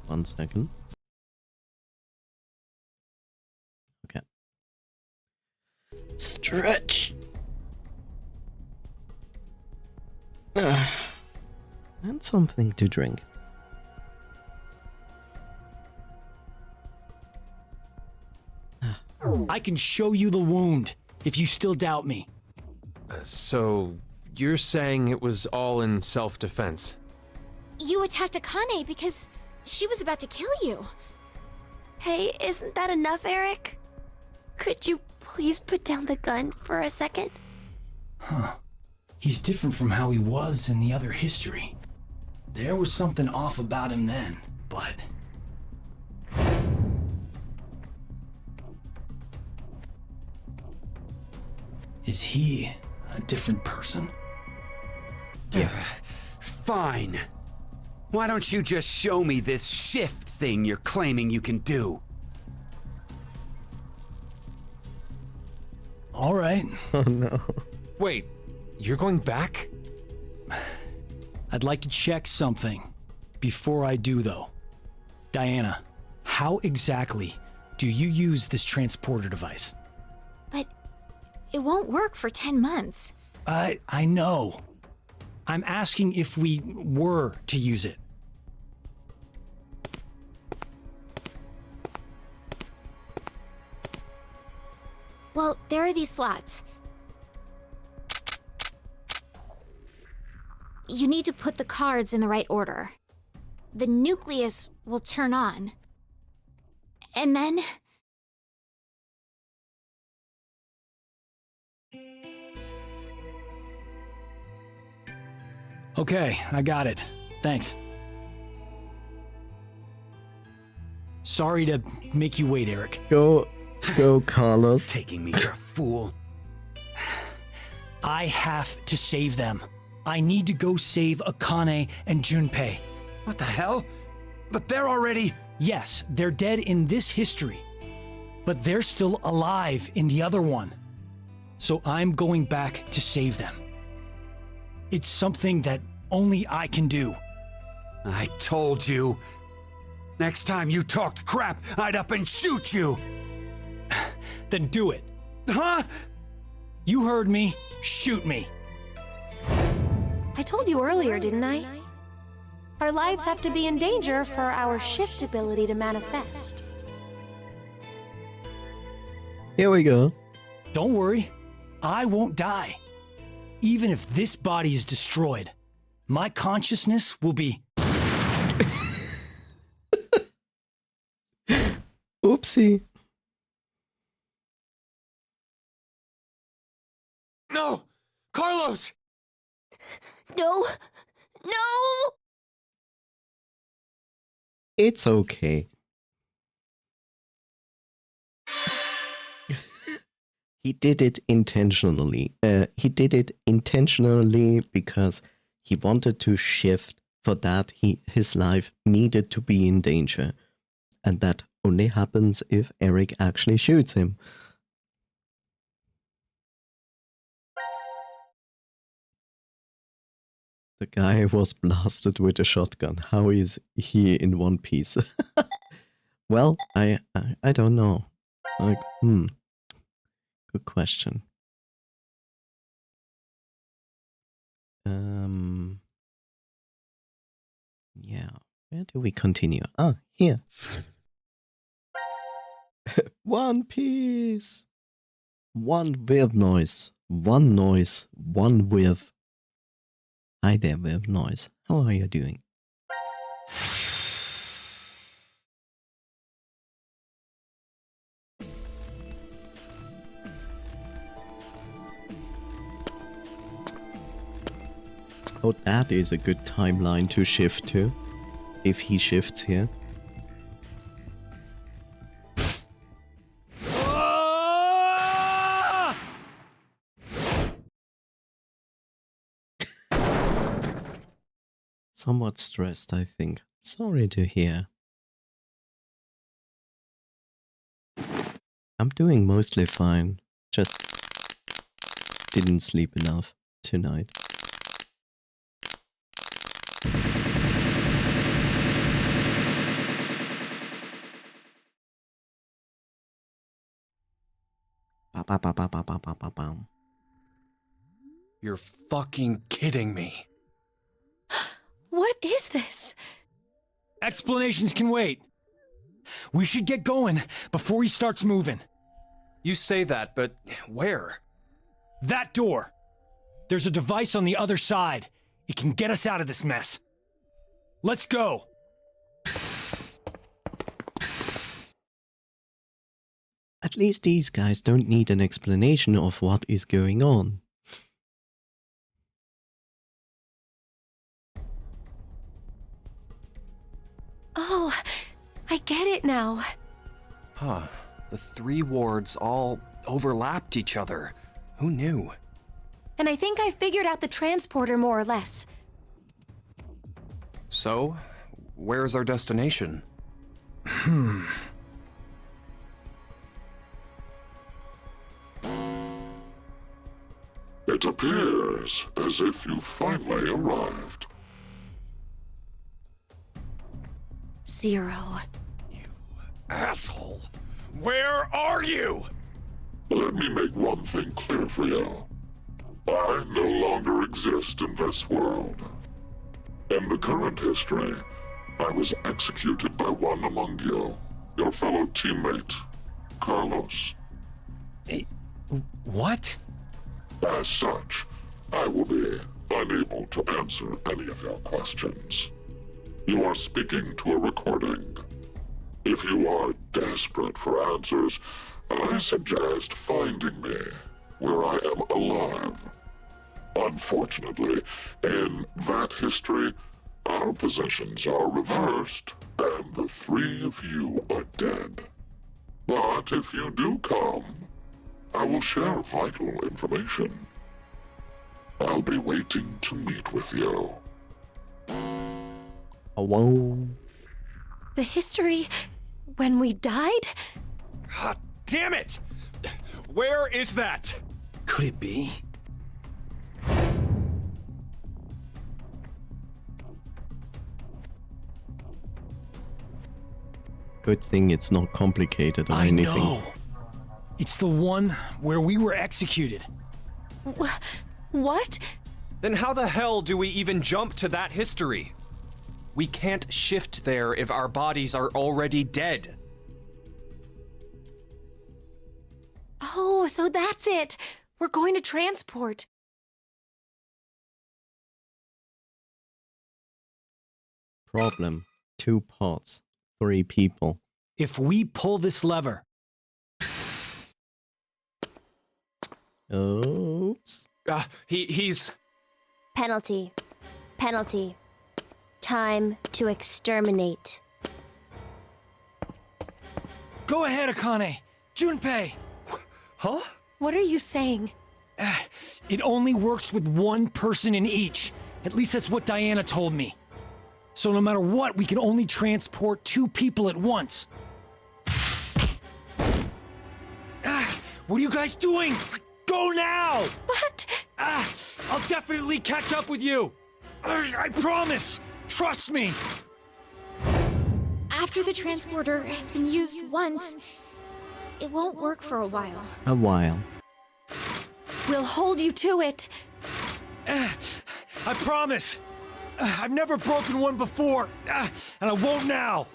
S1: 1 second. Okay. Stretch. And something to drink.
S8: I can show you the wound if you still doubt me.
S7: So, you're saying it was all in self-defense?
S6: You attacked Akane because she was about to kill you.
S3: Hey, isn't that enough, Eric? Could you please put down the gun for a second?
S8: He's different from how he was in the other history. There was something off about him then, but... Is he a different person?
S2: Yes. Fine. Why don't you just show me this shift thing you're claiming you can do?
S8: All right.
S1: Oh no.
S7: Wait, you're going back?
S8: I'd like to check something before I do, though. Diana, how exactly do you use this transporter device?
S6: But it won't work for 10 months.
S8: I know. I'm asking if we were to use it.
S6: Well, there are these slots. You need to put the cards in the right order. The nucleus will turn on. And then...
S8: Okay, I got it. Thanks. Sorry to make you wait, Eric.
S1: Go, Carlos.
S2: Taking me for a fool.
S8: I have to save them. I need to go save Akane and Junpei.
S2: What the hell? But they're already...
S8: Yes, they're dead in this history, but they're still alive in the other one. So I'm going back to save them. It's something that only I can do.
S2: I told you. Next time you talked crap, I'd up and shoot you.
S8: Then do it.
S2: Huh?
S8: You heard me. Shoot me.
S9: I told you earlier, didn't I? Our lives have to be in danger for our shift ability to manifest.
S1: Here we go.
S8: Don't worry. I won't die. Even if this body is destroyed, my consciousness will be...
S1: Oopsie.
S7: No! Carlos!
S3: No! No!
S1: It's okay. He did it intentionally. He did it intentionally because he wanted to shift. For that, his life needed to be in danger. And that only happens if Eric actually shoots him. The guy was blasted with a shotgun. How is he in one piece? Well, I don't know. Like, good question. Yeah. Where do we continue? Ah, here. One piece. One wave noise. One noise. One wave. Hi there, wave noise. How are you doing? Oh, that is a good timeline to shift to. If he shifts here. Somewhat stressed, I think. Sorry to hear. I'm doing mostly fine. Just didn't sleep enough tonight.
S2: You're fucking kidding me.
S9: What is this?
S8: Explanations can wait. We should get going before he starts moving.
S10: You say that, but where?
S8: That door. There's a device on the other side. It can get us out of this mess. Let's go.
S1: At least these guys don't need an explanation of what is going on.
S9: Oh, I get it now.
S10: Huh. The 3 wards all overlapped each other. Who knew?
S9: And I think I figured out the transporter more or less.
S10: So, where's our destination?
S5: It appears as if you finally arrived.
S9: Zero.
S8: Asshole. Where are you?
S5: Let me make one thing clear for you. I no longer exist in this world. In the current history, I was executed by one among you, your fellow teammate, Carlos.
S8: What?
S5: As such, I will be unable to answer any of your questions. You are speaking to a recording. If you are desperate for answers, I suggest finding me where I am alive. Unfortunately, in that history, our positions are reversed, and the 3 of you are dead. But if you do come, I will share vital information. I'll be waiting to meet with you.
S1: Whoa.
S9: The history when we died?
S8: Ah, damn it! Where is that? Could it be?
S1: Good thing it's not complicated or
S8: I
S1: anything.
S8: know. It's the one where we were executed.
S9: What?
S10: Then how the hell do we even jump to that history? We can't shift there if our bodies are already dead.
S9: Oh, so that's it. We're going to transport.
S1: Problem. 2 parts. 3 people.
S8: If we pull this lever,
S1: Oops.
S10: He's...
S3: Penalty. Penalty. Time to exterminate.
S8: go ahead, Akane. Junpei.
S10: Huh?
S9: What are you saying?
S8: It only works with one person in each. At least that's what Diana told me. So no matter what, we can only transport 2 people at once. What are you guys doing? Go now!
S9: What?
S8: I'll definitely catch up with you. I promise. Trust me.
S6: After the transporter has been used once, it won't work for a while.
S1: A while.
S9: We'll hold you to it.
S8: I promise. I've never broken one before, and I won't now.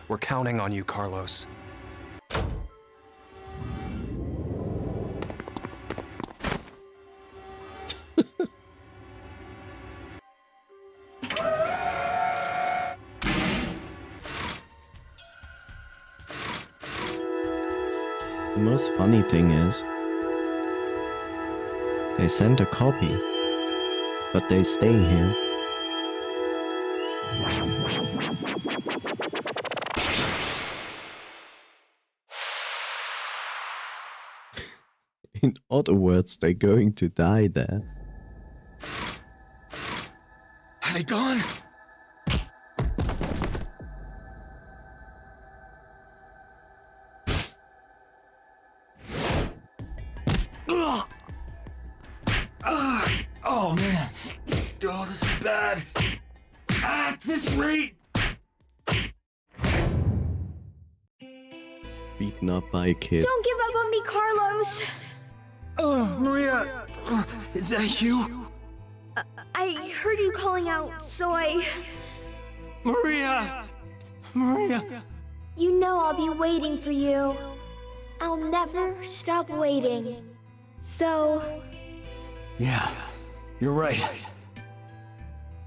S10: We're counting on you, Carlos.
S1: The most funny thing is, they sent a copy, but they stay here. In other words, they're going to die there.
S8: Are they gone? Oh man. Oh, this is bad. At this rate.
S1: Beaten up by a kid.
S11: Don't give up on me, Carlos!
S8: Oh, Maria. Is that you?
S11: I heard you calling out, so
S8: Maria! Maria!
S11: You know I'll be waiting for you. I'll never stop waiting. So,
S8: Yeah, you're right.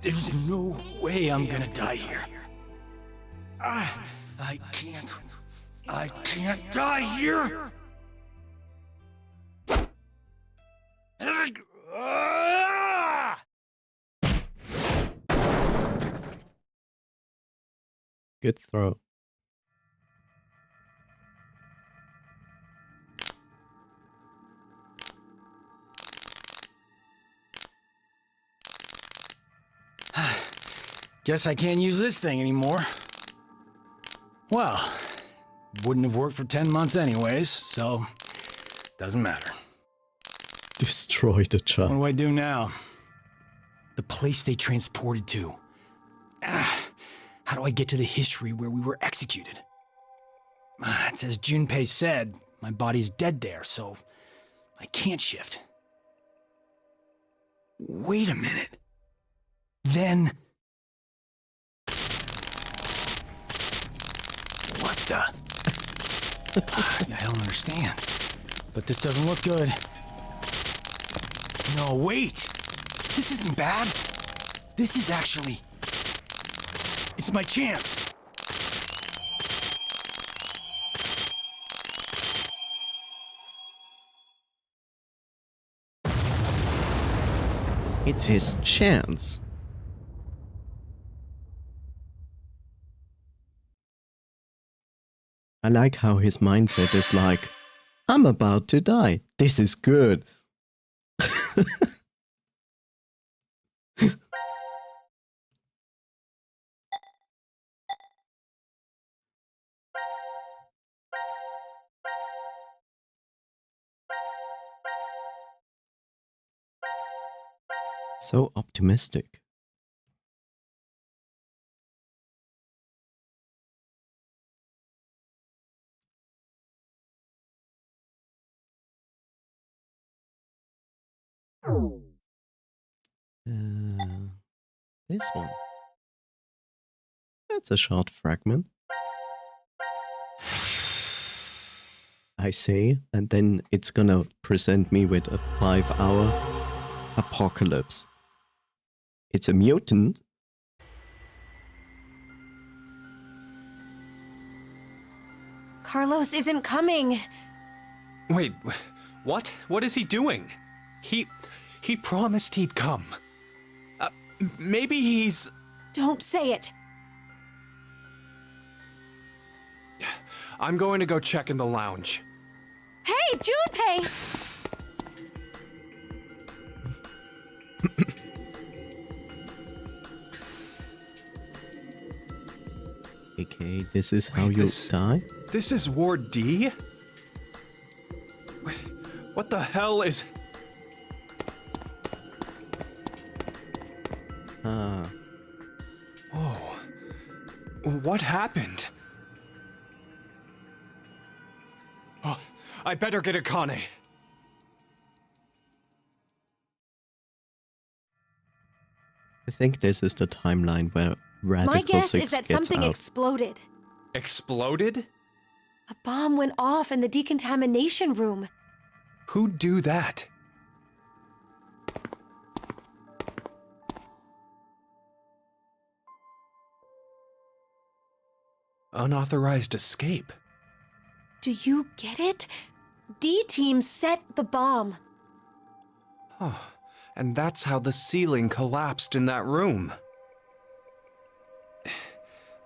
S8: There's no way I'm gonna die here. I can't die here!
S1: Good throw.
S8: Guess I can't use this thing anymore. Well, wouldn't have worked for 10 months anyways, so doesn't matter.
S1: Destroy the
S8: What
S1: child.
S8: do I do now? The place they transported to. How do I get to the history where we were executed? It's as Junpei said, my body's dead there, so I can't shift. Wait a minute. Then... What the? I don't understand. But this doesn't look good. No, wait! This isn't bad. This is actually... It's my chance.
S1: It's his chance. I like how his mindset is like, I'm about to die. This is good. So optimistic. This one. That's a short fragment. I say, and then it's gonna present me with a 5-hour apocalypse. It's a mutant.
S9: Carlos isn't coming.
S10: Wait, what? What is he doing? He promised he'd come. Maybe he's...
S9: Don't say it.
S10: I'm going to go check in the lounge.
S9: Hey, Junpei!
S1: AKA, this is how you die?
S10: This is Ward D? Wait, what the hell is... Whoa. What happened? Oh, I better get Akane.
S1: I think this is the timeline where Radical
S9: My guess
S1: 6
S9: is that
S1: gets
S9: something
S1: out.
S9: exploded.
S10: Exploded?
S9: A bomb went off in the decontamination room.
S10: Who'd do that? Unauthorized escape.
S9: Do you get it? D-Team set the bomb.
S10: Oh, and that's how the ceiling collapsed in that room.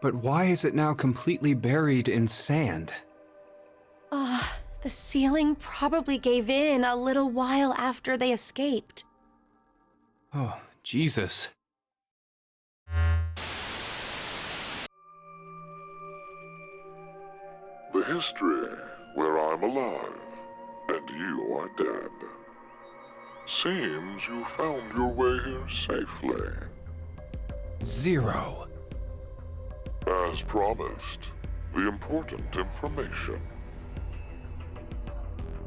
S10: But why is it now completely buried in sand?
S9: The ceiling probably gave in a little while after they escaped.
S10: Oh, Jesus.
S5: The history where I'm alive and you are dead. Seems you found your way here safely.
S10: Zero.
S5: As promised, the important information.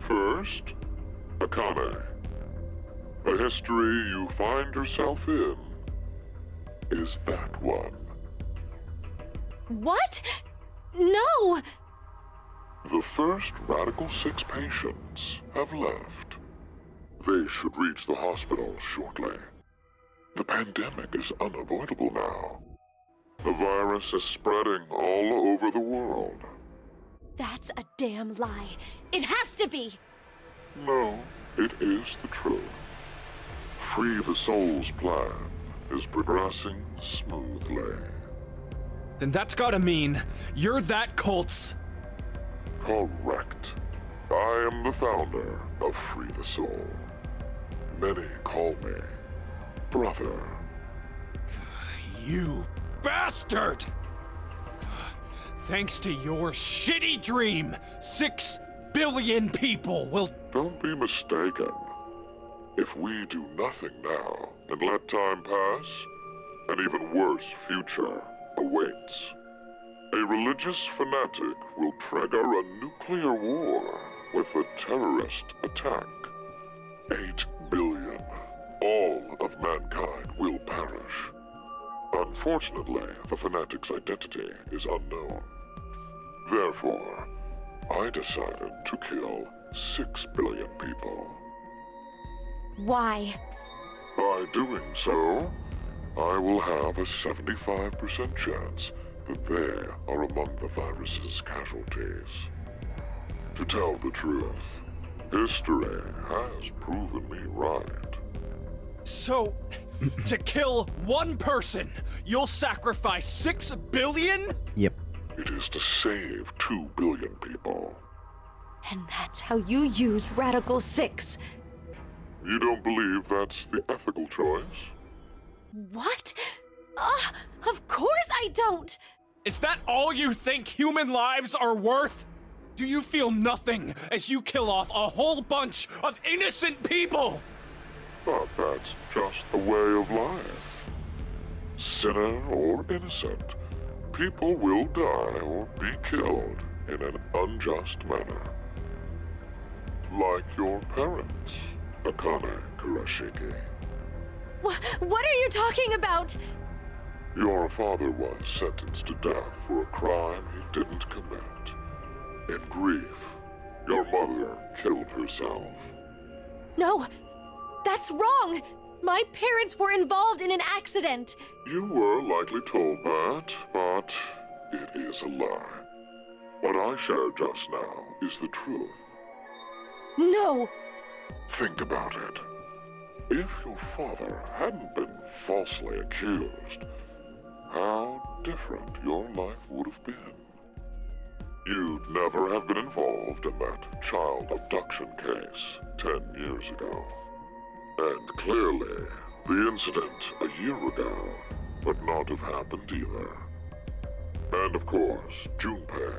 S5: First, Akane. The history you find yourself in is that one.
S9: What? No!
S5: The first Radical 6 patients have left. They should reach the hospital shortly. The pandemic is unavoidable now. The virus is spreading all over the world.
S9: That's a damn lie. It has to be!
S5: No, it is the truth. Free the Soul's plan is progressing smoothly.
S10: Then that's gotta mean you're that cult's.
S5: Correct. I am the founder of Free the Soul. Many call me brother.
S10: You bastard! Thanks to your shitty dream, 6 billion people will.
S5: Don't be mistaken. If we do nothing now and let time pass, an even worse future awaits. A religious fanatic will trigger a nuclear war with a terrorist attack. 8 billion. All of mankind will perish. Unfortunately, the fanatic's identity is unknown. Therefore, I decided to kill 6 billion people.
S9: Why?
S5: By doing so, I will have a 75% chance that they are among the virus's casualties. To tell the truth, history has proven me right.
S10: So, to kill one person, you'll sacrifice 6 billion?
S1: Yep.
S5: It is to save 2 billion people.
S9: And that's how you used Radical 6.
S5: You don't believe that's the ethical choice?
S9: What? Of course I don't!
S10: Is that all you think human lives are worth? Do you feel nothing as you kill off a whole bunch of innocent people?
S5: But that's just the way of life. Sinner or innocent, people will die or be killed in an unjust manner. Like your parents, Akane Kurashiki.
S9: What are you talking about?
S5: Your father was sentenced to death for a crime he didn't commit. In grief, your mother killed herself.
S9: No, that's wrong! My parents were involved in an accident!
S5: You were likely told that, but it is a lie. What I shared just now is the truth.
S9: No!
S5: Think about it. If your father hadn't been falsely accused, how different your life would have been. You'd never have been involved in that child abduction case 10 years ago. And clearly, the incident a year ago would not have happened either. And of course, Junpei.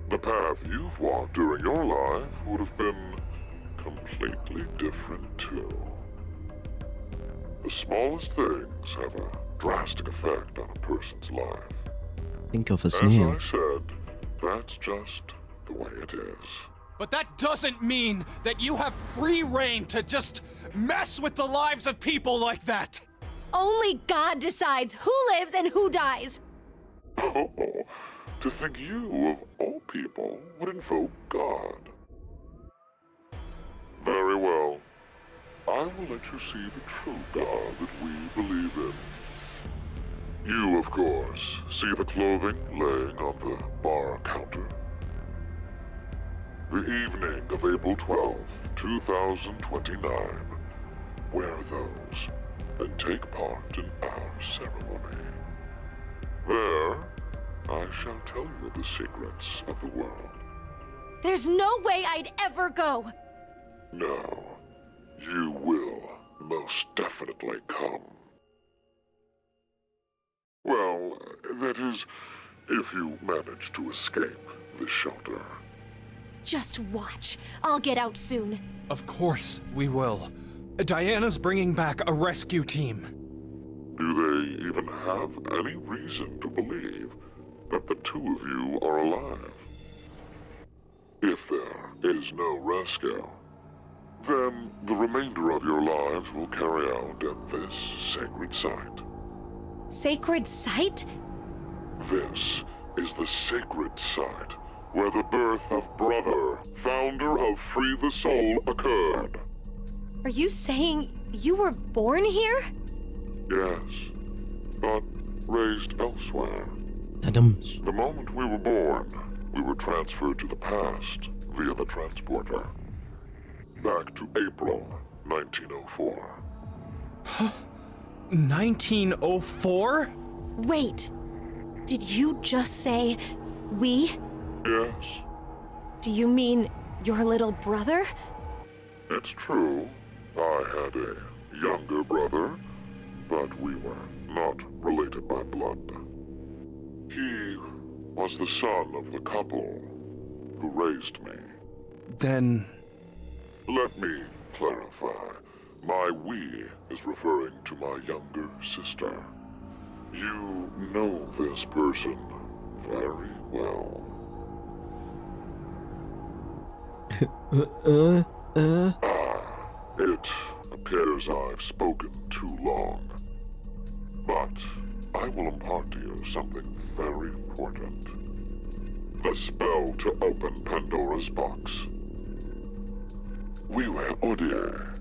S5: The path you've walked during your life would have been completely different too. The smallest things have a drastic effect on a person's life.
S1: Think of a
S5: As
S1: snail.
S5: I said, that's just the way it is.
S10: But that doesn't mean that you have free reign to just mess with the lives of people like that!
S9: Only God decides who lives and who dies!
S5: Oh, to think you, of all people, would invoke God. Very well. I will let you see the true God that we believe in. You, of course, see the clothing laying on the bar counter. The evening of April 12th, 2029. Wear those and take part in our ceremony. There, I shall tell you the secrets of the world.
S9: There's no way I'd ever go!
S5: No, you will most definitely come. Well, that is, if you manage to escape the shelter.
S9: Just watch. I'll get out soon.
S10: Of course we will. Diana's bringing back a rescue team.
S5: Do they even have any reason to believe that the two of you are alive? If there is no rescue, then the remainder of your lives will carry out at this sacred site.
S9: Sacred site?
S5: This is the sacred site where the birth of Brother, founder of Free the Soul, occurred.
S9: Are you saying you were born here?
S5: Yes, but raised elsewhere.
S1: Ta-dums.
S5: The moment we were born, we were transferred to the past via the transporter. Back to April 1904.
S10: 1904?
S9: Wait, did you just say we?
S5: Yes,
S9: Do you mean your little brother?
S5: it's true. I had a younger brother, but we were not related by blood. He was the son of the couple who raised me.
S10: Then
S5: Let me clarify. My we is referring to my younger sister. You know this person very well. It appears I've spoken too long. But I will impart to you something very important. The spell to open Pandora's box. We were Odie.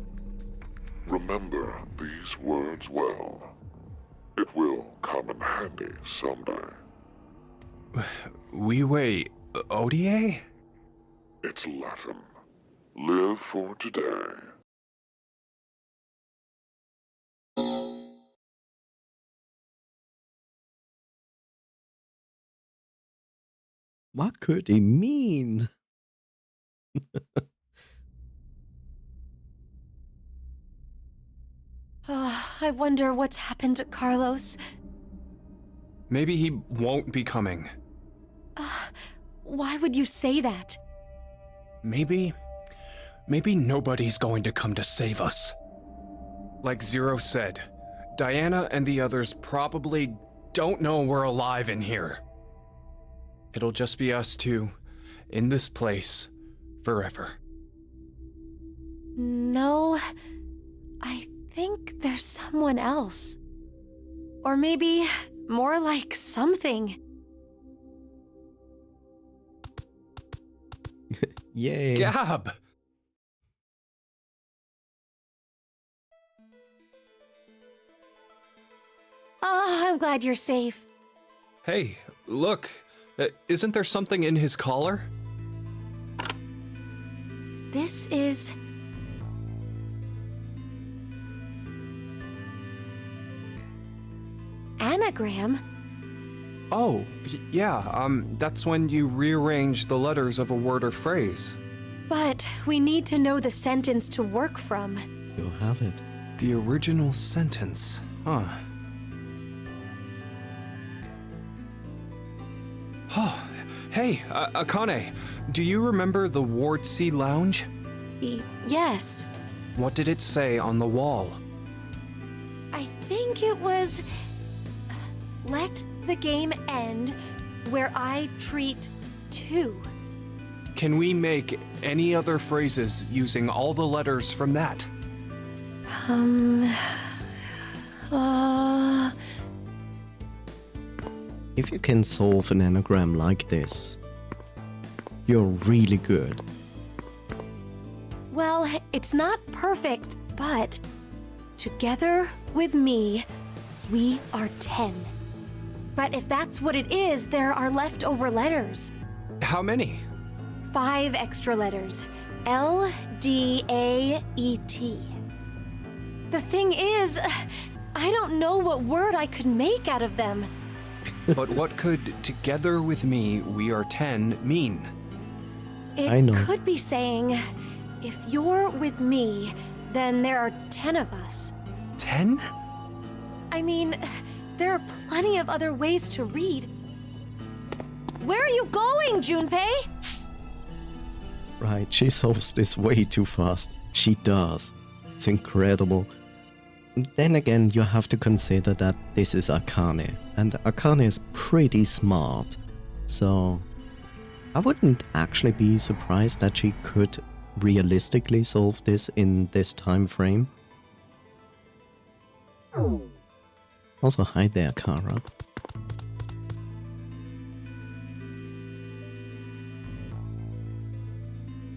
S5: Remember these words well. It will come in handy someday.
S10: Vive Odie?
S5: It's Latin. Live for today.
S1: What could he mean?
S9: I wonder what's happened to Carlos.
S10: Maybe he won't be coming.
S9: Why would you say that?
S10: Maybe nobody's going to come to save us. Like Zero said, Diana and the others probably don't know we're alive in here. It'll just be us two, in this place, forever.
S9: No, I think there's someone else. Or maybe more like something.
S1: Yay.
S10: Gab!
S9: I'm glad you're safe.
S10: Hey, look, isn't there something in his collar?
S9: This is... anagram?
S10: Oh, yeah, that's when you rearrange the letters of a word or phrase.
S9: But we need to know the sentence to work from.
S1: You have it.
S10: The original sentence, huh? Oh, hey, Akane, do you remember the Ward C Lounge?
S9: Yes.
S10: What did it say on the wall?
S9: I think it was... let the game end where I treat two.
S10: Can we make any other phrases using all the letters from that?
S1: If you can solve an anagram like this, you're really good.
S9: Well, it's not perfect, but together with me, we are 10. But if that's what it is, there are leftover letters.
S10: How many?
S9: 5 extra letters. L, D, A, E, T. The thing is, I don't know what word I could make out of them.
S10: But what could together with me, we are 10 mean?
S1: I know.
S9: It could be saying, if you're with me, then there are 10 of us.
S10: 10?
S9: I mean, there are plenty of other ways to read. Where are you going, Junpei?
S1: Right, she solves this way too fast. She does. It's incredible. Then again, you have to consider that this is Akane, and Akane is pretty smart. So, I wouldn't actually be surprised that she could realistically solve this in this time frame. Also, hi there, Kara.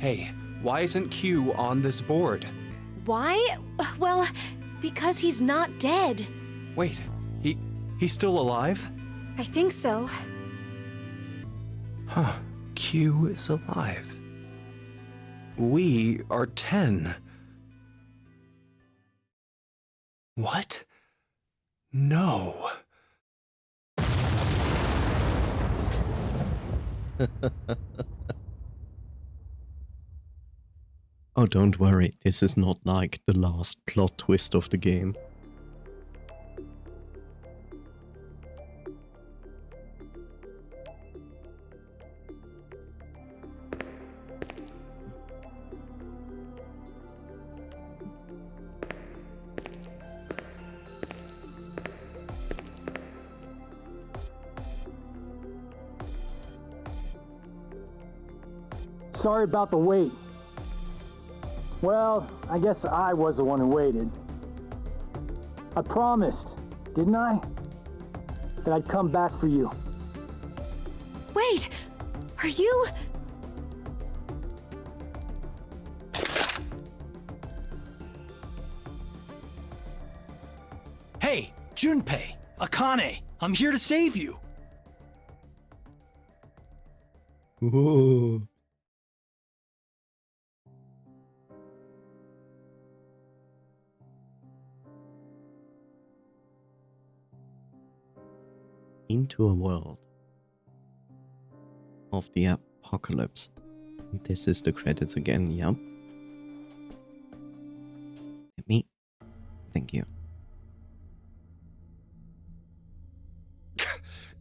S10: Hey, why isn't Q on this board?
S9: Why? Well, because he's not dead.
S10: Wait, he's still alive?
S9: I think so.
S10: Huh, Q is alive. We are 10. What? No.
S1: Oh, don't worry, this is not like the last plot twist of the game.
S12: Sorry about the wait. Well, I guess I was the one who waited. I promised, didn't I? That I'd come back for you.
S9: Wait, are you?
S8: Hey, Junpei, Akane, I'm here to save you.
S1: Whoa. Into a world of the apocalypse. This is the credits again, yup. Let me. Thank you.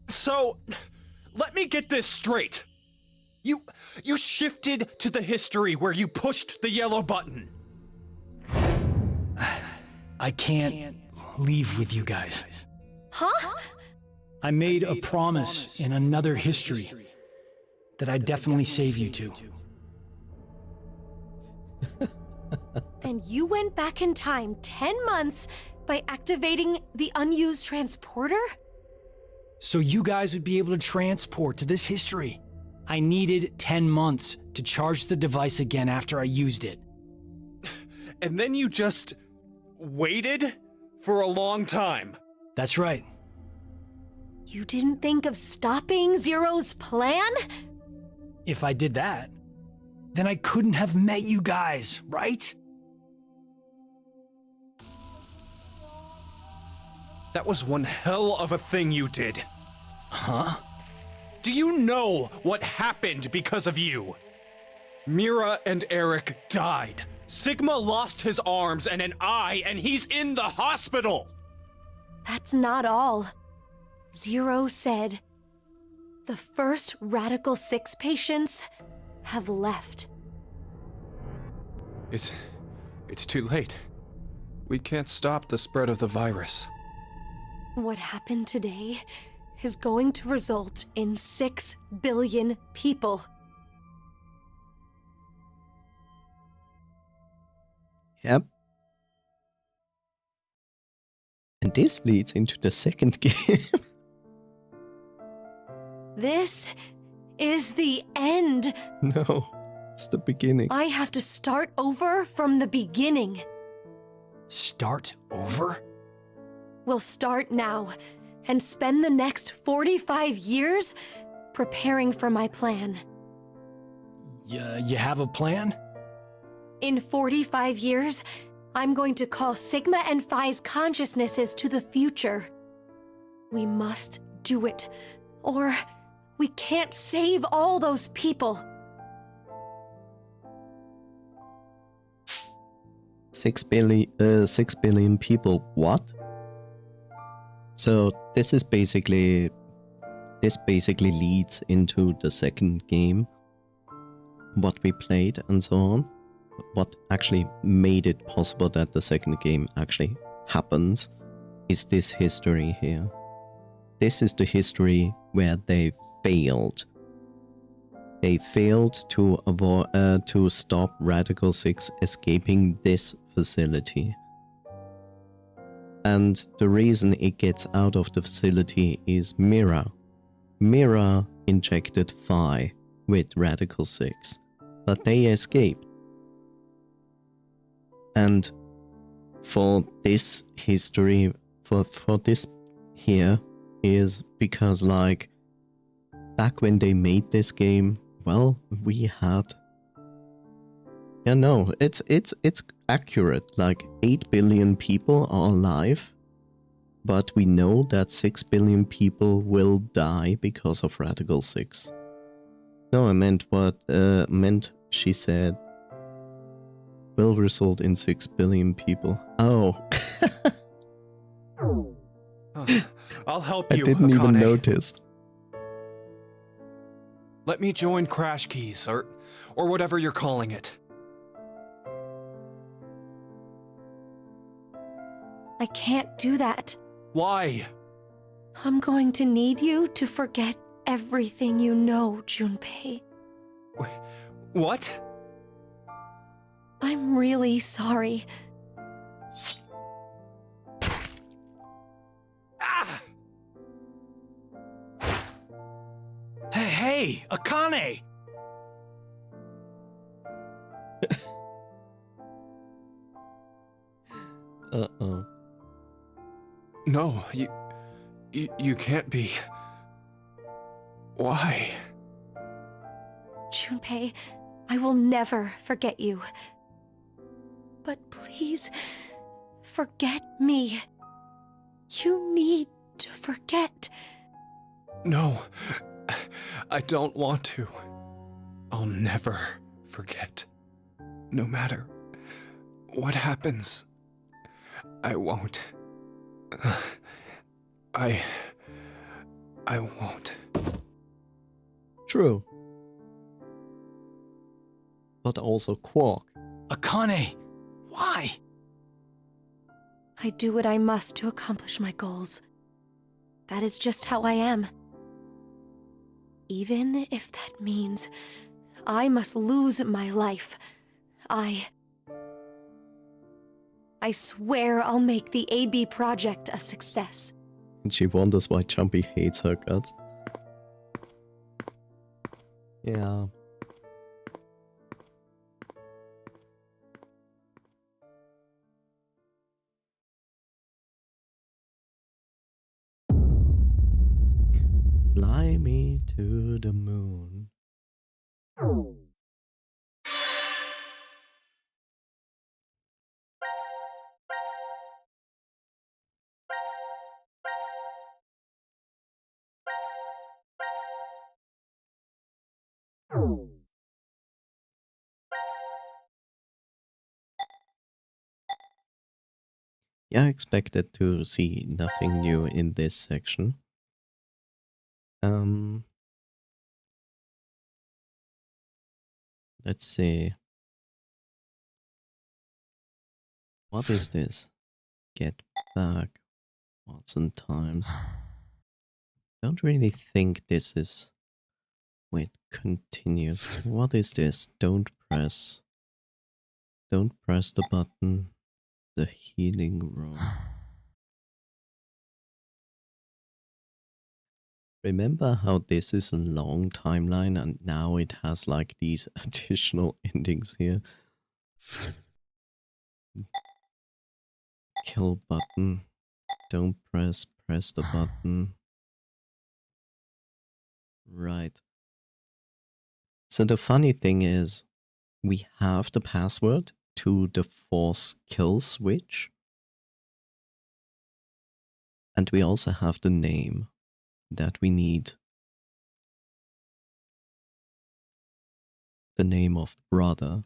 S10: So, let me get this straight. You shifted to the history where you pushed the yellow button.
S8: I can't leave with you guys.
S9: Huh?
S12: I made a promise in another history that I'd definitely save you two.
S9: And you went back in time 10 months by activating the unused transporter?
S12: So you guys would be able to transport to this history. I needed 10 months to charge the device again after I used it.
S10: And then you just waited for a long time.
S12: That's right.
S9: You didn't think of stopping Zero's plan?
S12: If I did that, then I couldn't have met you guys, right?
S10: That was one hell of a thing you did.
S12: Huh?
S10: Do you know what happened because of you? Mira and Eric died. Sigma lost his arms and an eye, and he's in the hospital!
S9: That's not all. Zero said, the first Radical 6 patients have left.
S10: It's too late. We can't stop the spread of the virus.
S9: What happened today is going to result in 6 billion people.
S1: Yep. And this leads into the second game.
S9: This is the end.
S1: No, it's the beginning.
S9: I have to start over from the beginning.
S12: Start over?
S9: We'll start now and spend the next 45 years preparing for my plan.
S12: You have a plan?
S9: In 45 years, I'm going to call Sigma and Phi's consciousnesses to the future. We must do it, or we can't save all those people.
S1: 6 billion people, what? So this basically leads into the second game, what we played and so on. What actually made it possible that the second game actually happens is this history here. This is the history where they failed. They failed to avoid to stop Radical 6 escaping this facility. And the reason it gets out of the facility is Mira. Mira injected Phi with Radical 6. but they escaped. And for this history, for this here, is because like back when they made this game, well, we had, yeah, no, it's accurate. Like 8 billion people are alive, but we know that 6 billion people will die because of Radical 6. No, I meant what she said will result in 6 billion people. Oh.
S10: I'll help
S1: I
S10: you,
S1: didn't even
S10: Akane.
S1: notice.
S10: Let me join Crash Keys, or whatever you're calling it.
S9: I can't do that.
S10: Why?
S9: I'm going to need you to forget everything you know, Junpei.
S10: What?
S9: I'm really sorry.
S10: Ah!
S12: Hey, Akane!
S1: Uh-oh.
S10: No, you can't be. Why?
S9: Junpei, I will never forget you. But please, forget me. You need to forget.
S10: No, I don't want to. I'll never forget. No matter what happens, I won't. I won't.
S1: True. But also Quark.
S12: Akane, why?
S9: I do what I must to accomplish my goals. That is just how I am. Even if that means I must lose my life, I swear I'll make the AB project a success.
S1: And she wonders why Jumpy hates her guts. Yeah. Fly me to the moon. Yeah, I expected to see nothing new in this section. Let's see. What is this? Get back. Watson times. Don't really think this is... Wait, continues. What is this? Don't press the button. The healing room. Remember how this is a long timeline and now it has like these additional endings here? Kill button. Don't press the button. Right. So the funny thing is, we have the password to the force kill switch. And we also have the name that we need. The name of brother.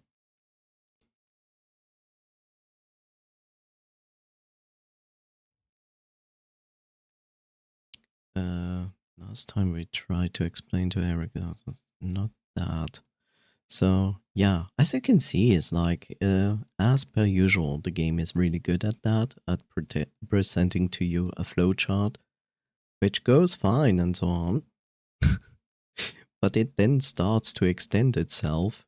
S1: Last time we tried to explain to Eric, not that. So yeah, as you can see, it's like, as per usual, the game is really good at that, at presenting to you a flowchart, which goes fine and so on. But it then starts to extend itself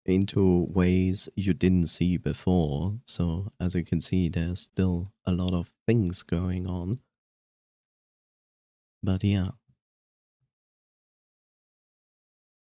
S1: into ways you didn't see before. So as you can see, there's still a lot of things going on. But yeah,